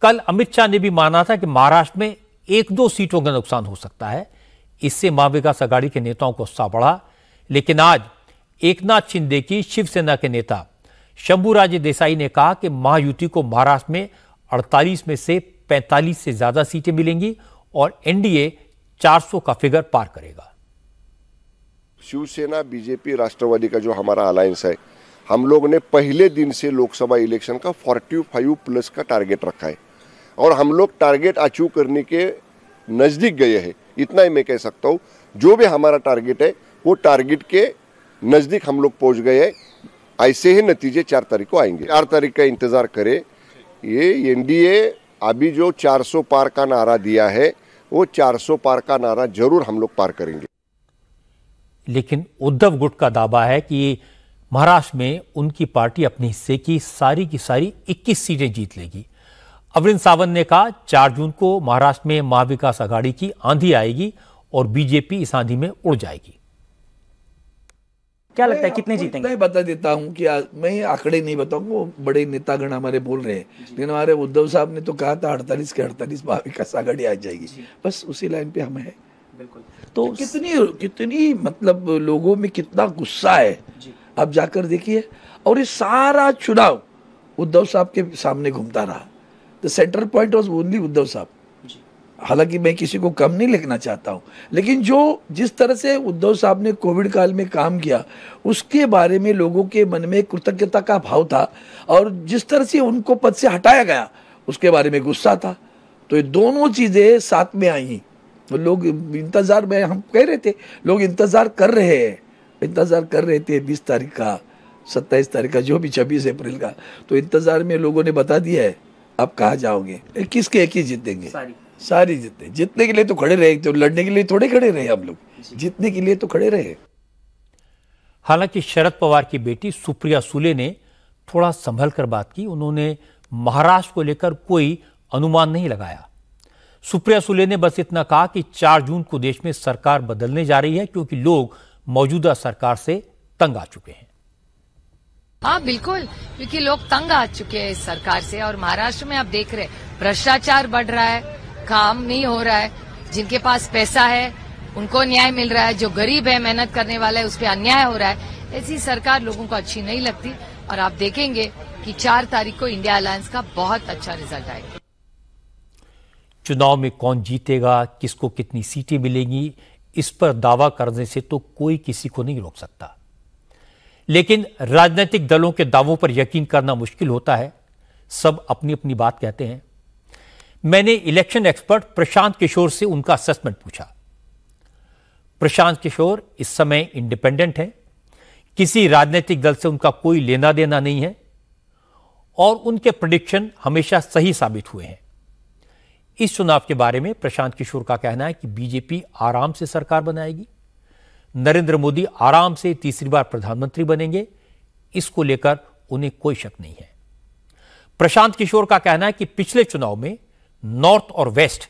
कल अमित शाह ने भी माना था कि महाराष्ट्र में 1-2 सीटों का नुकसान हो सकता है, इससे महाविकास आघाड़ी के नेताओं को उत्साह बढ़ा। लेकिन आज एकनाथ शिंदे की शिवसेना के नेता शंभूराजे देसाई ने कहा कि महायुति को महाराष्ट्र में 48 में से 45 से ज्यादा सीटें मिलेंगी और एनडीए 400 का फिगर पार करेगा। शिवसेना, बीजेपी, राष्ट्रवादी का जो हमारा अलायंस है, हम लोग ने पहले दिन से लोकसभा इलेक्शन का 45+ का टारगेट रखा है और हम लोग टारगेट अचीव करने के नजदीक गए हैं। इतना ही मैं कह सकता हूँ, जो भी हमारा टारगेट है वो टारगेट के नजदीक हम लोग पहुंच गए हैं। ऐसे ही नतीजे 4 तारीख को आएंगे। 4 तारीख का इंतजार करें। ये एनडीए अभी जो 400 पार का नारा दिया है, वो 400 पार का नारा जरूर हम लोग पार करेंगे। लेकिन उद्धव गुट का दावा है कि महाराष्ट्र में उनकी पार्टी अपने हिस्से की सारी 21 सीटें जीत लेगी। अरविंद सावंत ने कहा 4 जून को महाराष्ट्र में महाविकास आघाड़ी की आंधी आएगी और बीजेपी इस आंधी में उड़ जाएगी। क्या लगता है कितने जीतेंगे? मैं बता देता हूं कि मैं आंकड़े नहीं बताऊंगा, वो बड़े नेतागण हमारे बोल रहे हैं, लेकिन हमारे उद्धव साहब ने तो कहा था 48 के 48 महाविकास आघाड़ी आ जाएगी। बस उसी लाइन पे हम हैं। बिल्कुल। तो कितनी मतलब लोगों में कितना गुस्सा है आप जाकर देखिए। और ये सारा चुनाव उद्धव साहब के सामने घूमता रहा। The central point was only Uddhav साहब। हालांकि मैं किसी को कम नहीं लिखना चाहता हूं, लेकिन जिस तरह से उद्धव साहब ने कोविड काल में काम किया उसके बारे में लोगों के मन में कृतज्ञता का भाव था, और जिस तरह से उनको पद से हटाया गया उसके बारे में गुस्सा था। तो ये दोनों चीजें साथ में आई। तो लोग इंतजार में, हम कह रहे थे लोग इंतजार कर रहे थे 20 तारीख का, 27 तारीख का, जो भी 26 अप्रैल का। तो इंतजार में लोगों ने बता दिया है आप कहाँ जाओगे। 21 के 21 जीतेंगे, सारी जीतने के लिए तो खड़े रहे, तो लड़ने के लिए थोड़े खड़े रहे हम लोग, जीतने के लिए तो खड़े रहे। हालांकि शरद पवार की बेटी सुप्रिया सुले ने थोड़ा संभल कर बात की। उन्होंने महाराष्ट्र को लेकर कोई अनुमान नहीं लगाया। सुप्रिया सुले ने बस इतना कहा कि 4 जून को देश में सरकार बदलने जा रही है क्योंकि लोग मौजूदा सरकार से तंग आ चुके हैं। हाँ बिल्कुल, क्योंकि लोग तंग आ चुके हैं इस सरकार से। और महाराष्ट्र में आप देख रहे हैं भ्रष्टाचार बढ़ रहा है, काम नहीं हो रहा है, जिनके पास पैसा है उनको न्याय मिल रहा है, जो गरीब है मेहनत करने वाला है उस पर अन्याय हो रहा है। ऐसी सरकार लोगों को अच्छी नहीं लगती। और आप देखेंगे कि 4 तारीख को इंडिया अलायंस का बहुत अच्छा रिजल्ट आएगा। चुनाव में कौन जीतेगा, किसको कितनी सीटें मिलेंगी, इस पर दावा करने से तो कोई किसी को नहीं रोक सकता। लेकिन राजनीतिक दलों के दावों पर यकीन करना मुश्किल होता है। सब अपनी अपनी बात कहते हैं। मैंने इलेक्शन एक्सपर्ट प्रशांत किशोर से उनका असेसमेंट पूछा। प्रशांत किशोर इस समय इंडिपेंडेंट हैं, किसी राजनीतिक दल से उनका कोई लेना देना नहीं है और उनके प्रेडिक्शन हमेशा सही साबित हुए हैं। इस चुनाव के बारे में प्रशांत किशोर का कहना है कि बीजेपी आराम से सरकार बनाएगी, नरेंद्र मोदी आराम से तीसरी बार प्रधानमंत्री बनेंगे, इसको लेकर उन्हें कोई शक नहीं है। प्रशांत किशोर का कहना है कि पिछले चुनाव में नॉर्थ और वेस्ट,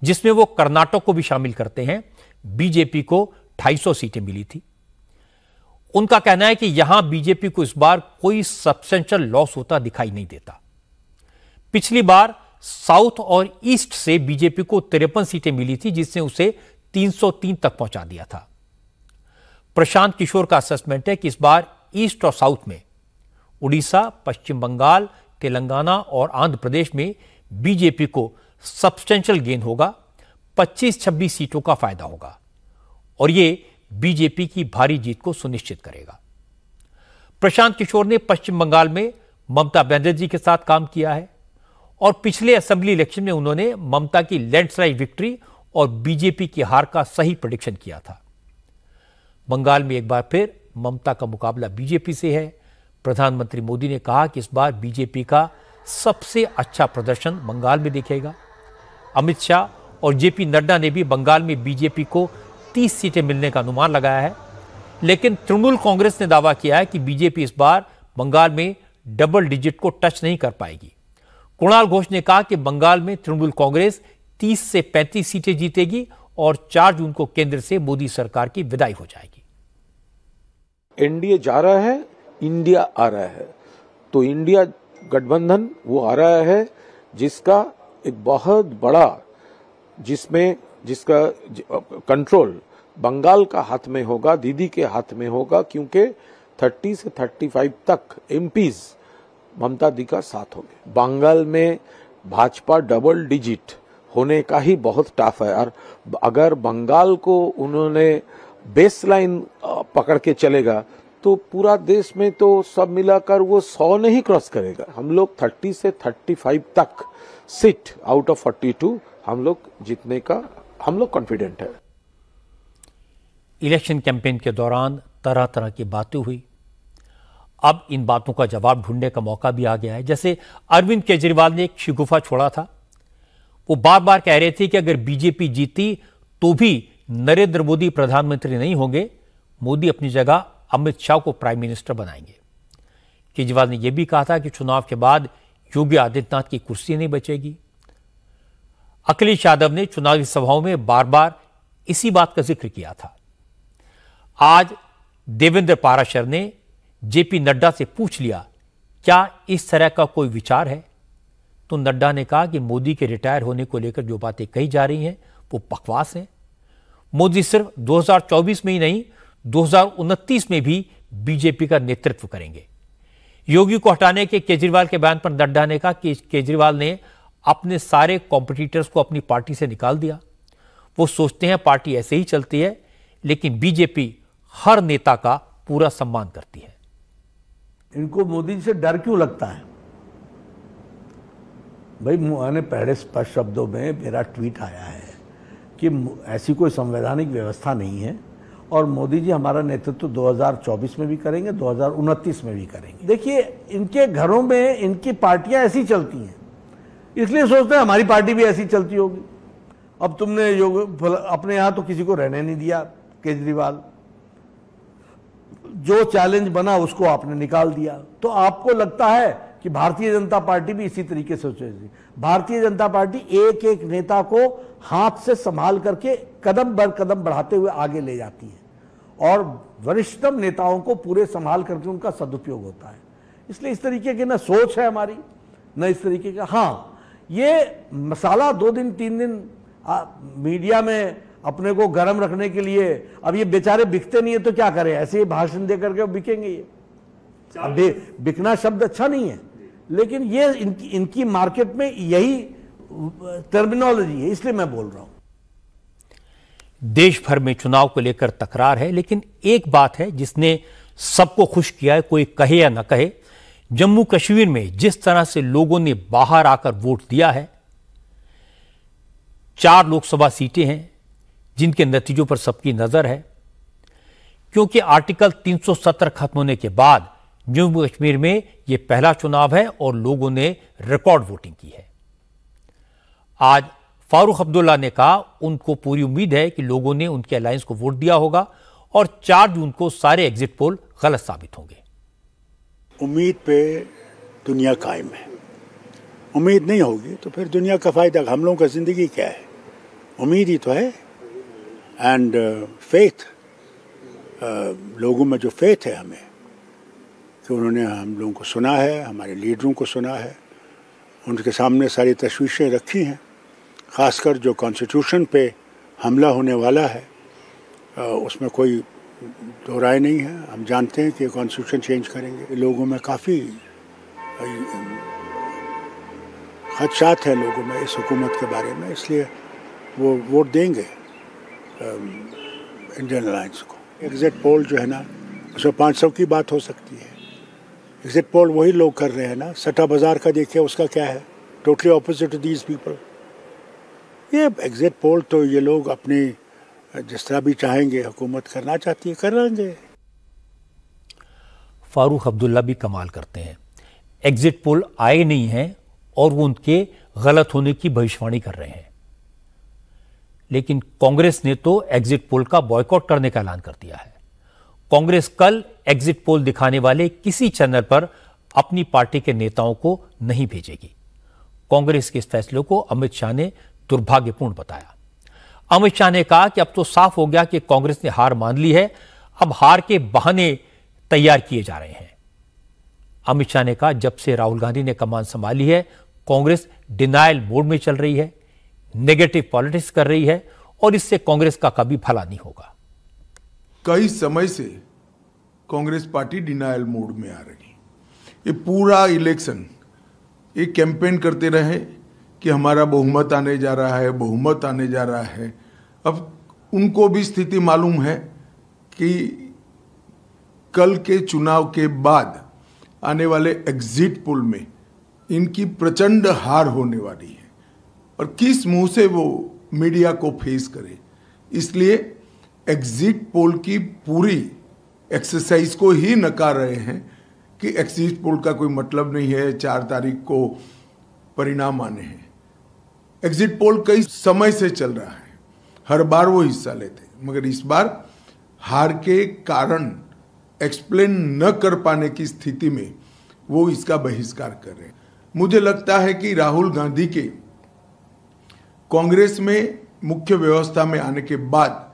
जिसमें वो कर्नाटक को भी शामिल करते हैं, बीजेपी को 250 सीटें मिली थी। उनका कहना है कि यहां बीजेपी को इस बार कोई सब्सटेंशियल लॉस होता दिखाई नहीं देता। पिछली बार साउथ और ईस्ट से बीजेपी को 53 सीटें मिली थी, जिसने उसे 303 तक पहुंचा दिया था। प्रशांत किशोर का असेसमेंट है कि इस बार ईस्ट और साउथ में उड़ीसा, पश्चिम बंगाल, तेलंगाना और आंध्र प्रदेश में बीजेपी को सब्सटेंशियल गेन होगा, 25-26 सीटों का फायदा होगा और यह बीजेपी की भारी जीत को सुनिश्चित करेगा। प्रशांत किशोर ने पश्चिम बंगाल में ममता बनर्जी के साथ काम किया है और पिछले असेंबली इलेक्शन में उन्होंने ममता की लैंडस्लाइड विक्ट्री और बीजेपी की हार का सही प्रेडिक्शन किया था। बंगाल में एक बार फिर ममता का मुकाबला बीजेपी से है। प्रधानमंत्री मोदी ने कहा कि इस बार बीजेपी का सबसे अच्छा प्रदर्शन बंगाल में दिखेगा। अमित शाह और जेपी नड्डा ने भी बंगाल में बीजेपी को 30 सीटें मिलने का अनुमान लगाया है। लेकिन तृणमूल कांग्रेस ने दावा किया है कि बीजेपी इस बार बंगाल में डबल डिजिट को टच नहीं कर पाएगी। कुणाल घोष ने कहा कि बंगाल में तृणमूल कांग्रेस 30 से 35 सीटें जीतेगी और 4 जून को केंद्र से मोदी सरकार की विदाई हो जाएगी। एनडीए जा रहा है, इंडिया आ रहा है, तो इंडिया गठबंधन वो आ रहा है जिसका एक बहुत बड़ा, जिसका कंट्रोल बंगाल का हाथ में होगा, दीदी के हाथ में होगा, क्योंकि 30 से 35 तक एमपीज ममता दी का साथ होंगे। बंगाल में भाजपा डबल डिजिट होने का ही बहुत टफ है और अगर बंगाल को उन्होंने बेसलाइन पकड़ के चलेगा तो पूरा देश में तो सब मिलाकर वो 100 नहीं क्रॉस करेगा। हम लोग 30 से 35 तक सीट आउट ऑफ 42 हम लोग जीतने का हम लोग कॉन्फिडेंट है। इलेक्शन कैंपेन के दौरान तरह तरह की बातें हुई। अब इन बातों का जवाब ढूंढने का मौका भी आ गया है। जैसे अरविंद केजरीवाल ने एक शिगुफा छोड़ा था। वो बार बार कह रहे थे कि अगर बीजेपी जीती तो भी नरेंद्र मोदी प्रधानमंत्री नहीं होंगे, मोदी अपनी जगह अमित शाह को प्राइम मिनिस्टर बनाएंगे। केजरीवाल ने यह भी कहा था कि चुनाव के बाद योगी आदित्यनाथ की कुर्सी नहीं बचेगी। अखिलेश यादव ने चुनावी सभाओं में बार बार इसी बात का जिक्र किया था। आज देवेंद्र पाराशर ने जेपी नड्डा से पूछ लिया, क्या इस तरह का कोई विचार है? तो नड्डा ने कहा कि मोदी के रिटायर होने को लेकर जो बातें कही जा रही हैं वो बकवास हैं। मोदी सिर्फ 2024 में ही नहीं 2029 में भी बीजेपी का नेतृत्व करेंगे। योगी को हटाने के केजरीवाल के बयान पर नड्डा ने कहा कि केजरीवाल ने अपने सारे कॉम्पिटिटर्स को अपनी पार्टी से निकाल दिया। वो सोचते हैं पार्टी ऐसे ही चलती है, लेकिन बीजेपी हर नेता का पूरा सम्मान करती है। इनको मोदी जी से डर क्यों लगता है? भाई मैंने पहले स्पष्ट शब्दों में मेरा ट्वीट आया है कि ऐसी कोई संवैधानिक व्यवस्था नहीं है और मोदी जी हमारा नेतृत्व 2024 में भी करेंगे, 2029 में भी करेंगे। देखिए, इनके घरों में इनकी पार्टियां ऐसी चलती हैं, इसलिए सोचते हैं हमारी पार्टी भी ऐसी चलती होगी। अब तुमने अपने यहां तो किसी को रहने नहीं दिया, केजरीवाल, जो चैलेंज बना उसको आपने निकाल दिया। तो आपको लगता है कि भारतीय जनता पार्टी भी इसी तरीके से सोचेगी। भारतीय जनता पार्टी एक एक नेता को हाथ से संभाल करके कदम बर कदम बढ़ाते हुए आगे ले जाती है और वरिष्ठतम नेताओं को पूरे संभाल करके उनका सदुपयोग होता है। इसलिए इस तरीके की न सोच है हमारी, न इस तरीके का। हाँ, ये मसाला 2 दिन 3 दिन मीडिया में अपने को गर्म रखने के लिए, अब ये बेचारे बिकते नहीं है तो क्या करें, ऐसे ही भाषण दे करके बिकेंगे। ये अब बिकना शब्द अच्छा नहीं है, लेकिन ये इनकी मार्केट में यही टर्मिनोलॉजी है, इसलिए मैं बोल रहा हूं। देश भर में चुनाव को लेकर तकरार है, लेकिन एक बात है जिसने सबको खुश किया है, कोई कहे या न कहे। जम्मू कश्मीर में जिस तरह से लोगों ने बाहर आकर वोट दिया है, 4 लोकसभा सीटें हैं जिनके नतीजों पर सबकी नजर है, क्योंकि आर्टिकल 370 खत्म होने के बाद जम्मू कश्मीर में यह पहला चुनाव है और लोगों ने रिकॉर्ड वोटिंग की है। आज फारूक अब्दुल्ला ने कहा उनको पूरी उम्मीद है कि लोगों ने उनके अलायंस को वोट दिया होगा और 4 जून को सारे एग्जिट पोल गलत साबित होंगे। उम्मीद पे दुनिया कायम है, उम्मीद नहीं होगी तो फिर दुनिया का फायदा। हम लोगों का जिंदगी क्या है, उम्मीद ही तो है। एंड फेथ, लोगों में जो फेथ है हमें कि उन्होंने हम लोगों को सुना है, हमारे लीडरों को सुना है, उनके सामने सारी तशवीशें रखी हैं, ख़ासकर जो कॉन्स्टिट्यूशन पे हमला होने वाला है उसमें कोई दो राय नहीं है। हम जानते हैं कि कॉन्स्टिट्यूशन चेंज करेंगे। लोगों में काफ़ी खदशात हैं लोगों में इस हुकूमत के बारे में, इसलिए वो वोट देंगे इंडियन अलायंस को। एग्जिट पोल जो है ना, उसमें 500 की बात हो सकती है। एग्जिट पोल वही लोग कर रहे हैं ना, सट्टा बाजार का देखिए उसका क्या है, totally opposite to these people. ये एग्जिट पोल तो ये लोग अपनी जिस तरह भी चाहेंगे, हुकूमत करना चाहती है कर लेंगे। फारूक अब्दुल्ला भी कमाल करते हैं, एग्जिट पोल आए नहीं हैं और वो उनके गलत होने की भविष्यवाणी कर रहे हैं, लेकिन कांग्रेस ने तो एग्जिट पोल का बॉयकॉट करने का ऐलान कर दिया है। कांग्रेस कल एग्जिट पोल दिखाने वाले किसी चैनल पर अपनी पार्टी के नेताओं को नहीं भेजेगी। कांग्रेस के इस फैसले को अमित शाह ने दुर्भाग्यपूर्ण बताया। अमित शाह ने कहा कि अब तो साफ हो गया कि कांग्रेस ने हार मान ली है, अब हार के बहाने तैयार किए जा रहे हैं। अमित शाह ने कहा जब से राहुल गांधी ने कमान संभाली है, कांग्रेस डिनायल मोड में चल रही है, नेगेटिव पॉलिटिक्स कर रही है और इससे कांग्रेस का कभी भला नहीं होगा। कई समय से कांग्रेस पार्टी डिनायल मोड में आ रही। ये पूरा इलेक्शन ये कैंपेन करते रहे कि हमारा बहुमत आने जा रहा है, बहुमत आने जा रहा है। अब उनको भी स्थिति मालूम है कि कल के चुनाव के बाद आने वाले एग्जिट पोल में इनकी प्रचंड हार होने वाली है और किस मुंह से वो मीडिया को फेस करे। इसलिए एग्जिट पोल की पूरी एक्सरसाइज को ही नकार रहे हैं कि एग्जिट पोल का कोई मतलब नहीं है, 4 तारीख को परिणाम आने हैं। एग्जिट पोल कई समय से चल रहा है, हर बार वो हिस्सा लेते, मगर इस बार हार के कारण एक्सप्लेन न कर पाने की स्थिति में वो इसका बहिष्कार कर रहे हैं। मुझे लगता है कि राहुल गांधी के कांग्रेस में मुख्य व्यवस्था में आने के बाद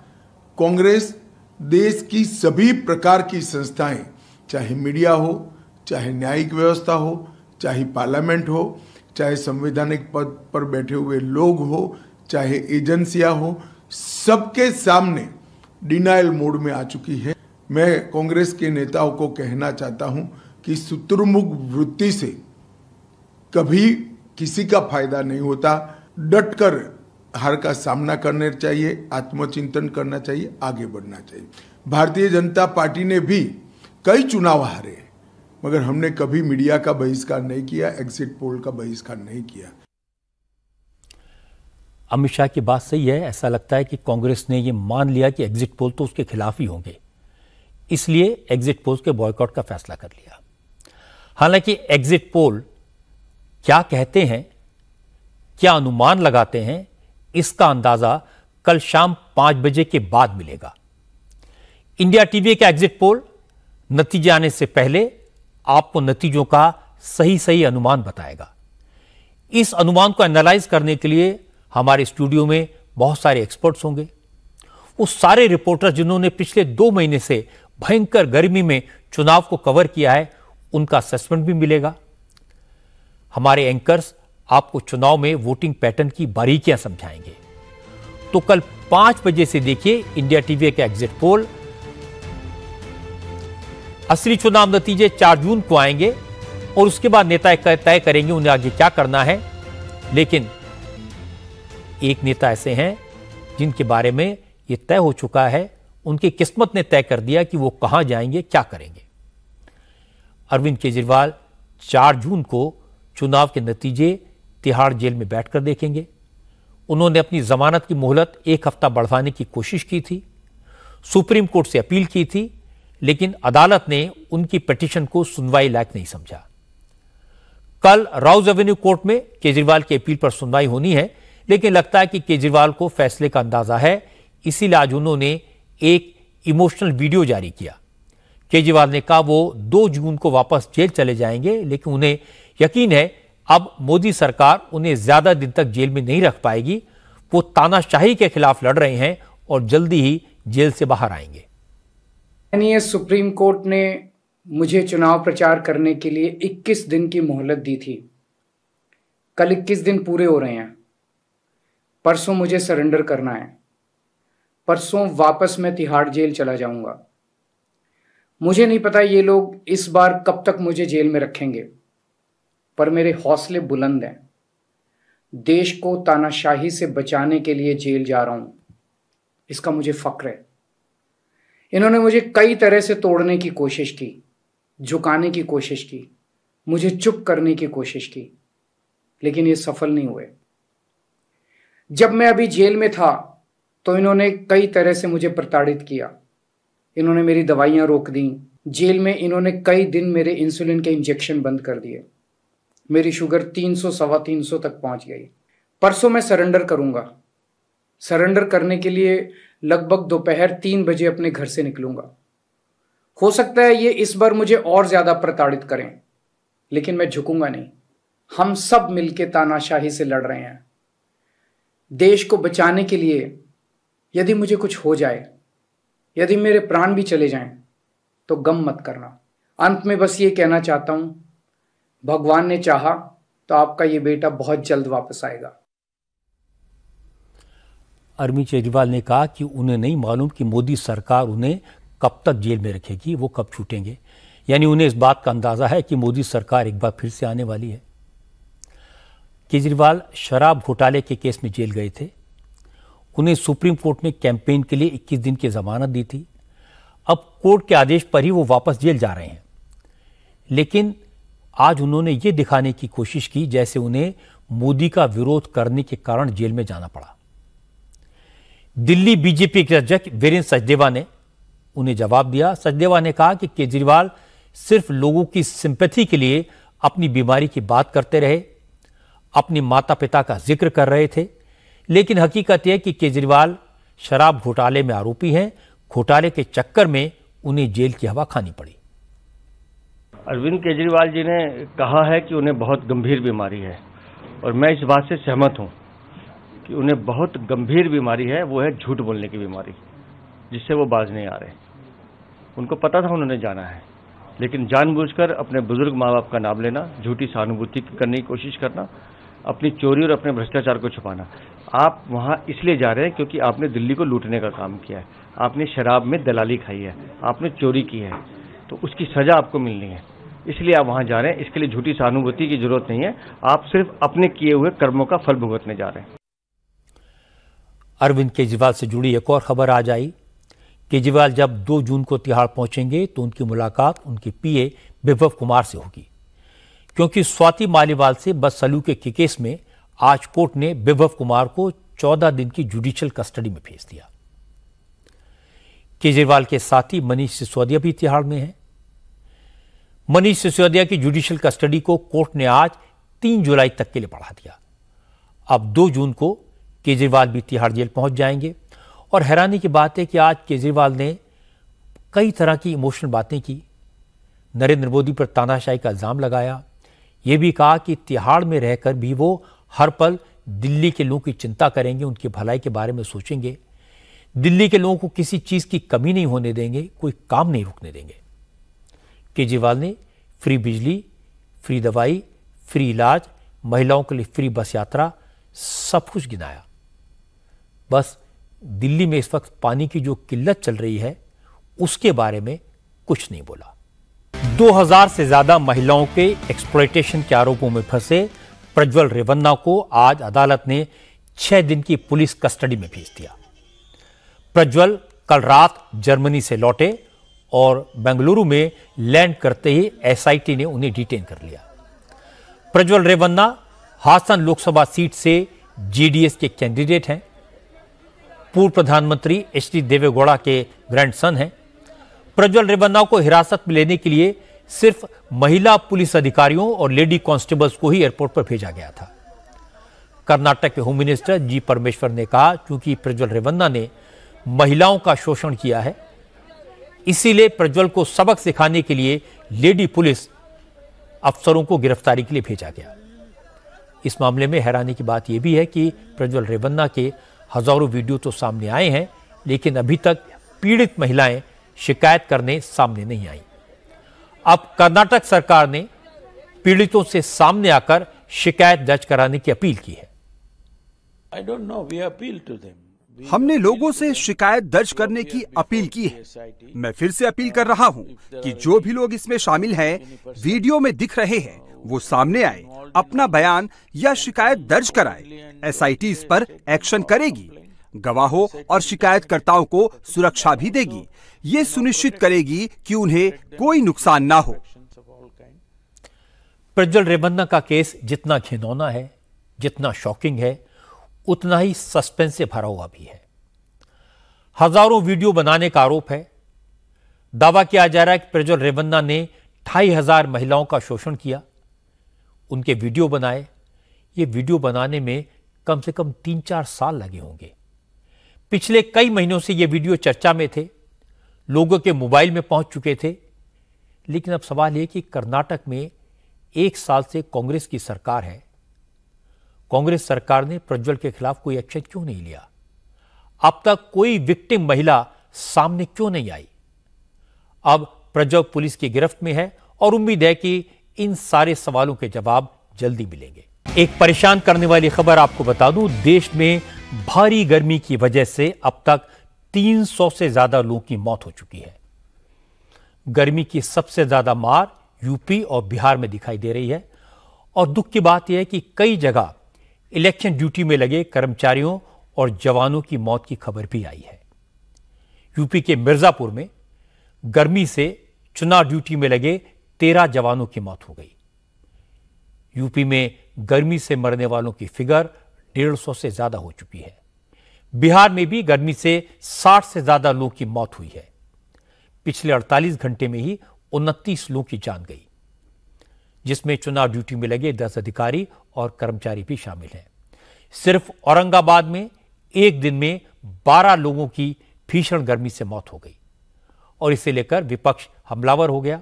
कांग्रेस देश की सभी प्रकार की संस्थाएं, चाहे मीडिया हो, चाहे न्यायिक व्यवस्था हो, चाहे पार्लियामेंट हो, चाहे संवैधानिक पद पर बैठे हुए लोग हो, चाहे एजेंसियां हो, सबके सामने डिनायल मोड में आ चुकी है। मैं कांग्रेस के नेताओं को कहना चाहता हूं कि शुतुरमुर्ग वृत्ति से कभी किसी का फायदा नहीं होता। डटकर हार का सामना करना चाहिए, आत्मचिंतन करना चाहिए, आगे बढ़ना चाहिए। भारतीय जनता पार्टी ने भी कई चुनाव हारे, मगर हमने कभी मीडिया का बहिष्कार नहीं किया, एग्जिट पोल का बहिष्कार नहीं किया। अमित शाह की बात सही है। ऐसा लगता है कि कांग्रेस ने यह मान लिया कि एग्जिट पोल तो उसके खिलाफ ही होंगे, इसलिए एग्जिट पोल के बॉयकॉट का फैसला कर लिया। हालांकि एग्जिट पोल क्या कहते हैं, क्या अनुमान लगाते हैं, इसका अंदाजा कल शाम 5 बजे के बाद मिलेगा। इंडिया टीवी का एग्जिट पोल नतीजे आने से पहले आपको नतीजों का सही अनुमान बताएगा। इस अनुमान को एनालाइज करने के लिए हमारे स्टूडियो में बहुत सारे एक्सपर्ट्स होंगे। वो सारे रिपोर्टर जिन्होंने पिछले 2 महीने से भयंकर गर्मी में चुनाव को कवर किया है, उनका असेसमेंट भी मिलेगा। हमारे एंकर्स आपको चुनाव में वोटिंग पैटर्न की बारीकियां समझाएंगे। तो कल 5 बजे से देखिए इंडिया टीवी का एग्जिट पोल। असली चुनाव नतीजे 4 जून को आएंगे और उसके बाद नेता तय करेंगे उन्हें आगे क्या करना है। लेकिन एक नेता ऐसे हैं जिनके बारे में यह तय हो चुका है, उनकी किस्मत ने तय कर दिया कि वो कहां जाएंगे, क्या करेंगे। अरविंद केजरीवाल 4 जून को चुनाव के नतीजे तिहाड़ जेल में बैठकर देखेंगे। उन्होंने अपनी जमानत की मोहलत 1 हफ्ता बढ़वाने की कोशिश की थी, सुप्रीम कोर्ट से अपील की थी, लेकिन अदालत ने उनकी पिटीशन को सुनवाई लायक नहीं समझा। कल राउज एवेन्यू कोर्ट में केजरीवाल की अपील पर सुनवाई होनी है, लेकिन लगता है कि केजरीवाल को फैसले का अंदाजा है, इसीलिए आज उन्होंने एक इमोशनल वीडियो जारी किया। केजरीवाल ने कहा वो 2 जून को वापस जेल चले जाएंगे, लेकिन उन्हें यकीन है अब मोदी सरकार उन्हें ज्यादा दिन तक जेल में नहीं रख पाएगी। वो तानाशाही के खिलाफ लड़ रहे हैं और जल्दी ही जेल से बाहर आएंगे। सुप्रीम कोर्ट ने मुझे चुनाव प्रचार करने के लिए 21 दिन की मोहलत दी थी। कल 21 दिन पूरे हो रहे हैं। परसों मुझे सरेंडर करना है। परसों वापस मैं तिहाड़ जेल चला जाऊंगा। मुझे नहीं पता ये लोग इस बार कब तक मुझे जेल में रखेंगे, पर मेरे हौसले बुलंद हैं। देश को तानाशाही से बचाने के लिए जेल जा रहा हूं, इसका मुझे फक्र है। इन्होंने मुझे कई तरह से तोड़ने की कोशिश की, झुकाने की कोशिश की, मुझे चुप करने की कोशिश की, लेकिन ये सफल नहीं हुए। जब मैं अभी जेल में था तो इन्होंने कई तरह से मुझे प्रताड़ित किया। इन्होंने मेरी दवाइयां रोक दी। जेल में इन्होंने कई दिन मेरे इंसुलिन के इंजेक्शन बंद कर दिए। मेरी शुगर 300 सवा 300 तक पहुंच गई। परसों मैं सरेंडर करूंगा। सरेंडर करने के लिए लगभग दोपहर 3 बजे अपने घर से निकलूंगा। हो सकता है ये इस बार मुझे और ज्यादा प्रताड़ित करें, लेकिन मैं झुकूंगा नहीं। हम सब मिलकर तानाशाही से लड़ रहे हैं। देश को बचाने के लिए यदि मुझे कुछ हो जाए, यदि मेरे प्राण भी चले जाएं, तो गम मत करना। अंत में बस ये कहना चाहता हूं, भगवान ने चाहा तो आपका ये बेटा बहुत जल्द वापस आएगा। अरविंद केजरीवाल ने कहा कि उन्हें नहीं मालूम कि मोदी सरकार उन्हें कब तक जेल में रखेगी, वो कब छूटेंगे। यानी उन्हें इस बात का अंदाजा है कि मोदी सरकार एक बार फिर से आने वाली है। केजरीवाल शराब घोटाले के केस में जेल गए थे। उन्हें सुप्रीम कोर्ट ने कैंपेन के लिए 21 दिन की जमानत दी थी। अब कोर्ट के आदेश पर ही वो वापस जेल जा रहे हैं। लेकिन आज उन्होंने ये दिखाने की कोशिश की जैसे उन्हें मोदी का विरोध करने के कारण जेल में जाना पड़ा। दिल्ली बीजेपी के अध्यक्ष वीरेंद्र सचदेवा ने उन्हें जवाब दिया। सचदेवा ने कहा कि केजरीवाल सिर्फ लोगों की सिंपैथी के लिए अपनी बीमारी की बात करते रहे, अपने माता पिता का जिक्र कर रहे थे, लेकिन हकीकत यह कि केजरीवाल शराब घोटाले में आरोपी हैं। घोटाले के चक्कर में उन्हें जेल की हवा खानी पड़ी। अरविंद केजरीवाल जी ने कहा है कि उन्हें बहुत गंभीर बीमारी है, और मैं इस बात से सहमत हूं कि उन्हें बहुत गंभीर बीमारी है। वो है झूठ बोलने की बीमारी, जिससे वो बाज नहीं आ रहे। उनको पता था उन्होंने जाना है, लेकिन जानबूझकर अपने बुजुर्ग माँ बाप का नाम लेना, झूठी सहानुभूति करने की कोशिश करना, अपनी चोरी और अपने भ्रष्टाचार को छुपाना। आप वहां इसलिए जा रहे हैं क्योंकि आपने दिल्ली को लूटने का काम किया है, आपने शराब में दलाली खाई है, आपने चोरी की है, तो उसकी सजा आपको मिलनी है, इसलिए आप वहां जा रहे हैं। इसके लिए झूठी सहानुभूति की जरूरत नहीं है, आप सिर्फ अपने किए हुए कर्मों का फल भुगतने जा रहे हैं। अरविंद केजरीवाल से जुड़ी एक और खबर आज आई। केजरीवाल जब 2 जून को तिहाड़ पहुंचेंगे तो उनकी मुलाकात उनके पीए विभव कुमार से होगी, क्योंकि स्वाति मालीवाल से बस सलूके के केस में आज कोर्ट ने विभव कुमार को 14 दिन की जुडिशियल कस्टडी में भेज दिया। केजरीवाल के साथी मनीष सिसोदिया भी तिहाड़ में हैं। मनीष सिसोदिया की जुडिशियल कस्टडी को कोर्ट ने आज 3 जुलाई तक के लिए बढ़ा दिया। अब 2 जून को केजरीवाल भी तिहाड़ जेल पहुंच जाएंगे। और हैरानी की बात है कि आज केजरीवाल ने कई तरह की इमोशनल बातें की, नरेंद्र मोदी पर तानाशाही का इल्जाम लगाया, यह भी कहा कि तिहाड़ में रहकर भी वो हर पल दिल्ली के लोगों की चिंता करेंगे, उनकी भलाई के बारे में सोचेंगे, दिल्ली के लोगों को किसी चीज की कमी नहीं होने देंगे, कोई काम नहीं रुकने देंगे। केजरीवाल ने फ्री बिजली, फ्री दवाई, फ्री इलाज, महिलाओं के लिए फ्री बस यात्रा, सब कुछ गिनाया। बस दिल्ली में इस वक्त पानी की जो किल्लत चल रही है उसके बारे में कुछ नहीं बोला। 2000 से ज्यादा महिलाओं के एक्सप्लॉयटेशन के आरोपों में फंसे प्रज्वल रेवन्ना को आज अदालत ने 6 दिन की पुलिस कस्टडी में भेज दिया। प्रज्वल कल रात जर्मनी से लौटे और बेंगलुरु में लैंड करते ही एसआईटी ने उन्हें डिटेन कर लिया। प्रज्वल रेवन्ना हासन लोकसभा सीट से जेडीएस के कैंडिडेट हैं, पूर्व प्रधानमंत्री एचडी देवेगौड़ा के ग्रैंडसन हैं। प्रज्वल रेवन्ना को हिरासत में लेने के लिए सिर्फ महिला पुलिस अधिकारियों और लेडी कांस्टेबल्स को ही एयरपोर्ट पर भेजा गया था। कर्नाटक के होम मिनिस्टर जी परमेश्वर ने कहा, क्योंकि प्रज्वल रेवन्ना ने महिलाओं का शोषण किया है, इसीलिए प्रज्वल को सबक सिखाने के लिए लेडी पुलिस अफसरों को गिरफ्तारी के लिए भेजा गया। इस मामले में हैरानी की बात यह भी है कि प्रज्वल रेवन्ना के हजारों वीडियो तो सामने आए हैं, लेकिन अभी तक पीड़ित महिलाएं शिकायत करने सामने नहीं आई। अब कर्नाटक सरकार ने पीड़ितों से सामने आकर शिकायत दर्ज कराने की अपील की है। हमने लोगों से शिकायत दर्ज करने की अपील की है। मैं फिर से अपील कर रहा हूं कि जो भी लोग इसमें शामिल हैं, वीडियो में दिख रहे हैं, वो सामने आए, अपना बयान या शिकायत दर्ज कराए। एसआईटी इस पर एक्शन करेगी, गवाहों और शिकायतकर्ताओं को सुरक्षा भी देगी। ये सुनिश्चित करेगी कि उन्हें कोई नुकसान ना हो। प्रज्वल रेवन्ना का केस जितना घिनौना है, जितना शॉकिंग है, उतना ही सस्पेंस से भरा हुआ भी है। हजारों वीडियो बनाने का आरोप है। दावा किया जा रहा है कि प्रज्वल रेवन्ना ने 2500 महिलाओं का शोषण किया, उनके वीडियो बनाए। ये वीडियो बनाने में कम से कम 3-4 साल लगे होंगे। पिछले कई महीनों से ये वीडियो चर्चा में थे, लोगों के मोबाइल में पहुंच चुके थे। लेकिन अब सवाल यह कि कर्नाटक में 1 साल से कांग्रेस की सरकार है, कांग्रेस सरकार ने प्रज्वल के खिलाफ कोई एक्शन क्यों नहीं लिया? अब तक कोई विक्टिम महिला सामने क्यों नहीं आई? अब प्रज्वल पुलिस की गिरफ्त में है और उम्मीद है कि इन सारे सवालों के जवाब जल्दी मिलेंगे। एक परेशान करने वाली खबर आपको बता दूं, देश में भारी गर्मी की वजह से अब तक 300 से ज्यादा लोगों की मौत हो चुकी है। गर्मी की सबसे ज्यादा मार यूपी और बिहार में दिखाई दे रही है। और दुख की बात यह है कि कई जगह इलेक्शन ड्यूटी में लगे कर्मचारियों और जवानों की मौत की खबर भी आई है। यूपी के मिर्जापुर में गर्मी से चुनाव ड्यूटी में लगे 13 जवानों की मौत हो गई। यूपी में गर्मी से मरने वालों की फिगर 150 से ज्यादा हो चुकी है। बिहार में भी गर्मी से 60 से ज्यादा लोगों की मौत हुई है। पिछले 48 घंटे में ही 29 लोगों की जान गई, जिसमें चुनाव ड्यूटी में लगे 10 अधिकारी और कर्मचारी भी शामिल हैं। सिर्फ औरंगाबाद में एक दिन में 12 लोगों की भीषण गर्मी से मौत हो गई और इसे लेकर विपक्ष हमलावर हो गया।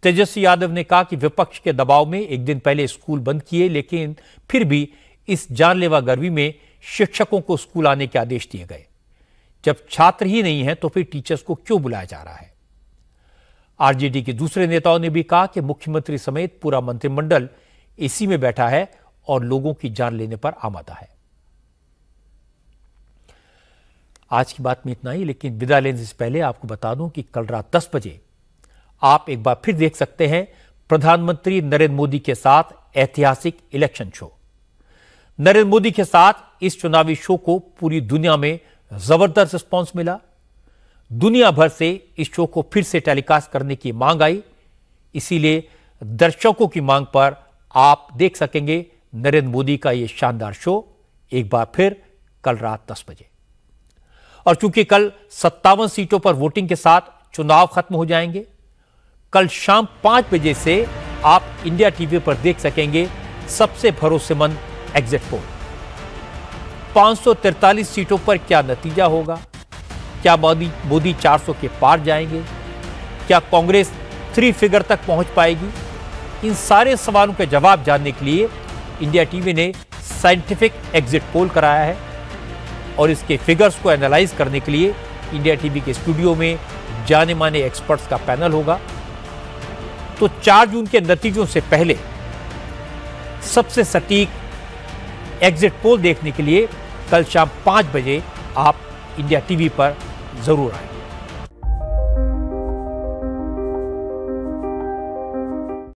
तेजस्वी यादव ने कहा कि विपक्ष के दबाव में एक दिन पहले स्कूल बंद किए, लेकिन फिर भी इस जानलेवा गर्मी में शिक्षकों को स्कूल आने के आदेश दिए गए। जब छात्र ही नहीं है तो फिर टीचर्स को क्यों बुलाया जा रहा है? आरजेडी के दूसरे नेताओं ने भी कहा कि मुख्यमंत्री समेत पूरा मंत्रिमंडल एसी में बैठा है और लोगों की जान लेने पर आमादा है। आज की बात में इतना ही, लेकिन विदा लेने से पहले आपको बता दूं कि कल रात 10 बजे आप एक बार फिर देख सकते हैं प्रधानमंत्री नरेंद्र मोदी के साथ ऐतिहासिक इलेक्शन शो। नरेंद्र मोदी के साथ इस चुनावी शो को पूरी दुनिया में जबरदस्त रिस्पॉन्स मिला। दुनिया भर से इस शो को फिर से टेलीकास्ट करने की मांग आई, इसीलिए दर्शकों की मांग पर आप देख सकेंगे नरेंद्र मोदी का यह शानदार शो एक बार फिर कल रात 10 बजे। और चूंकि कल 57 सीटों पर वोटिंग के साथ चुनाव खत्म हो जाएंगे, कल शाम 5 बजे से आप इंडिया टीवी पर देख सकेंगे सबसे भरोसेमंद एग्जिट पोल। 543 सीटों पर क्या नतीजा होगा? क्या मोदी 400 के पार जाएंगे? क्या कांग्रेस 3 फिगर तक पहुंच पाएगी? इन सारे सवालों के जवाब जानने के लिए इंडिया टीवी ने साइंटिफिक एग्जिट पोल कराया है और इसके फिगर्स को एनालाइज करने के लिए इंडिया टीवी के स्टूडियो में जाने माने एक्सपर्ट्स का पैनल होगा। तो 4 जून के नतीजों से पहले सबसे सटीक एग्जिट पोल देखने के लिए कल शाम 5 बजे आप इंडिया टीवी पर जरूर आएं।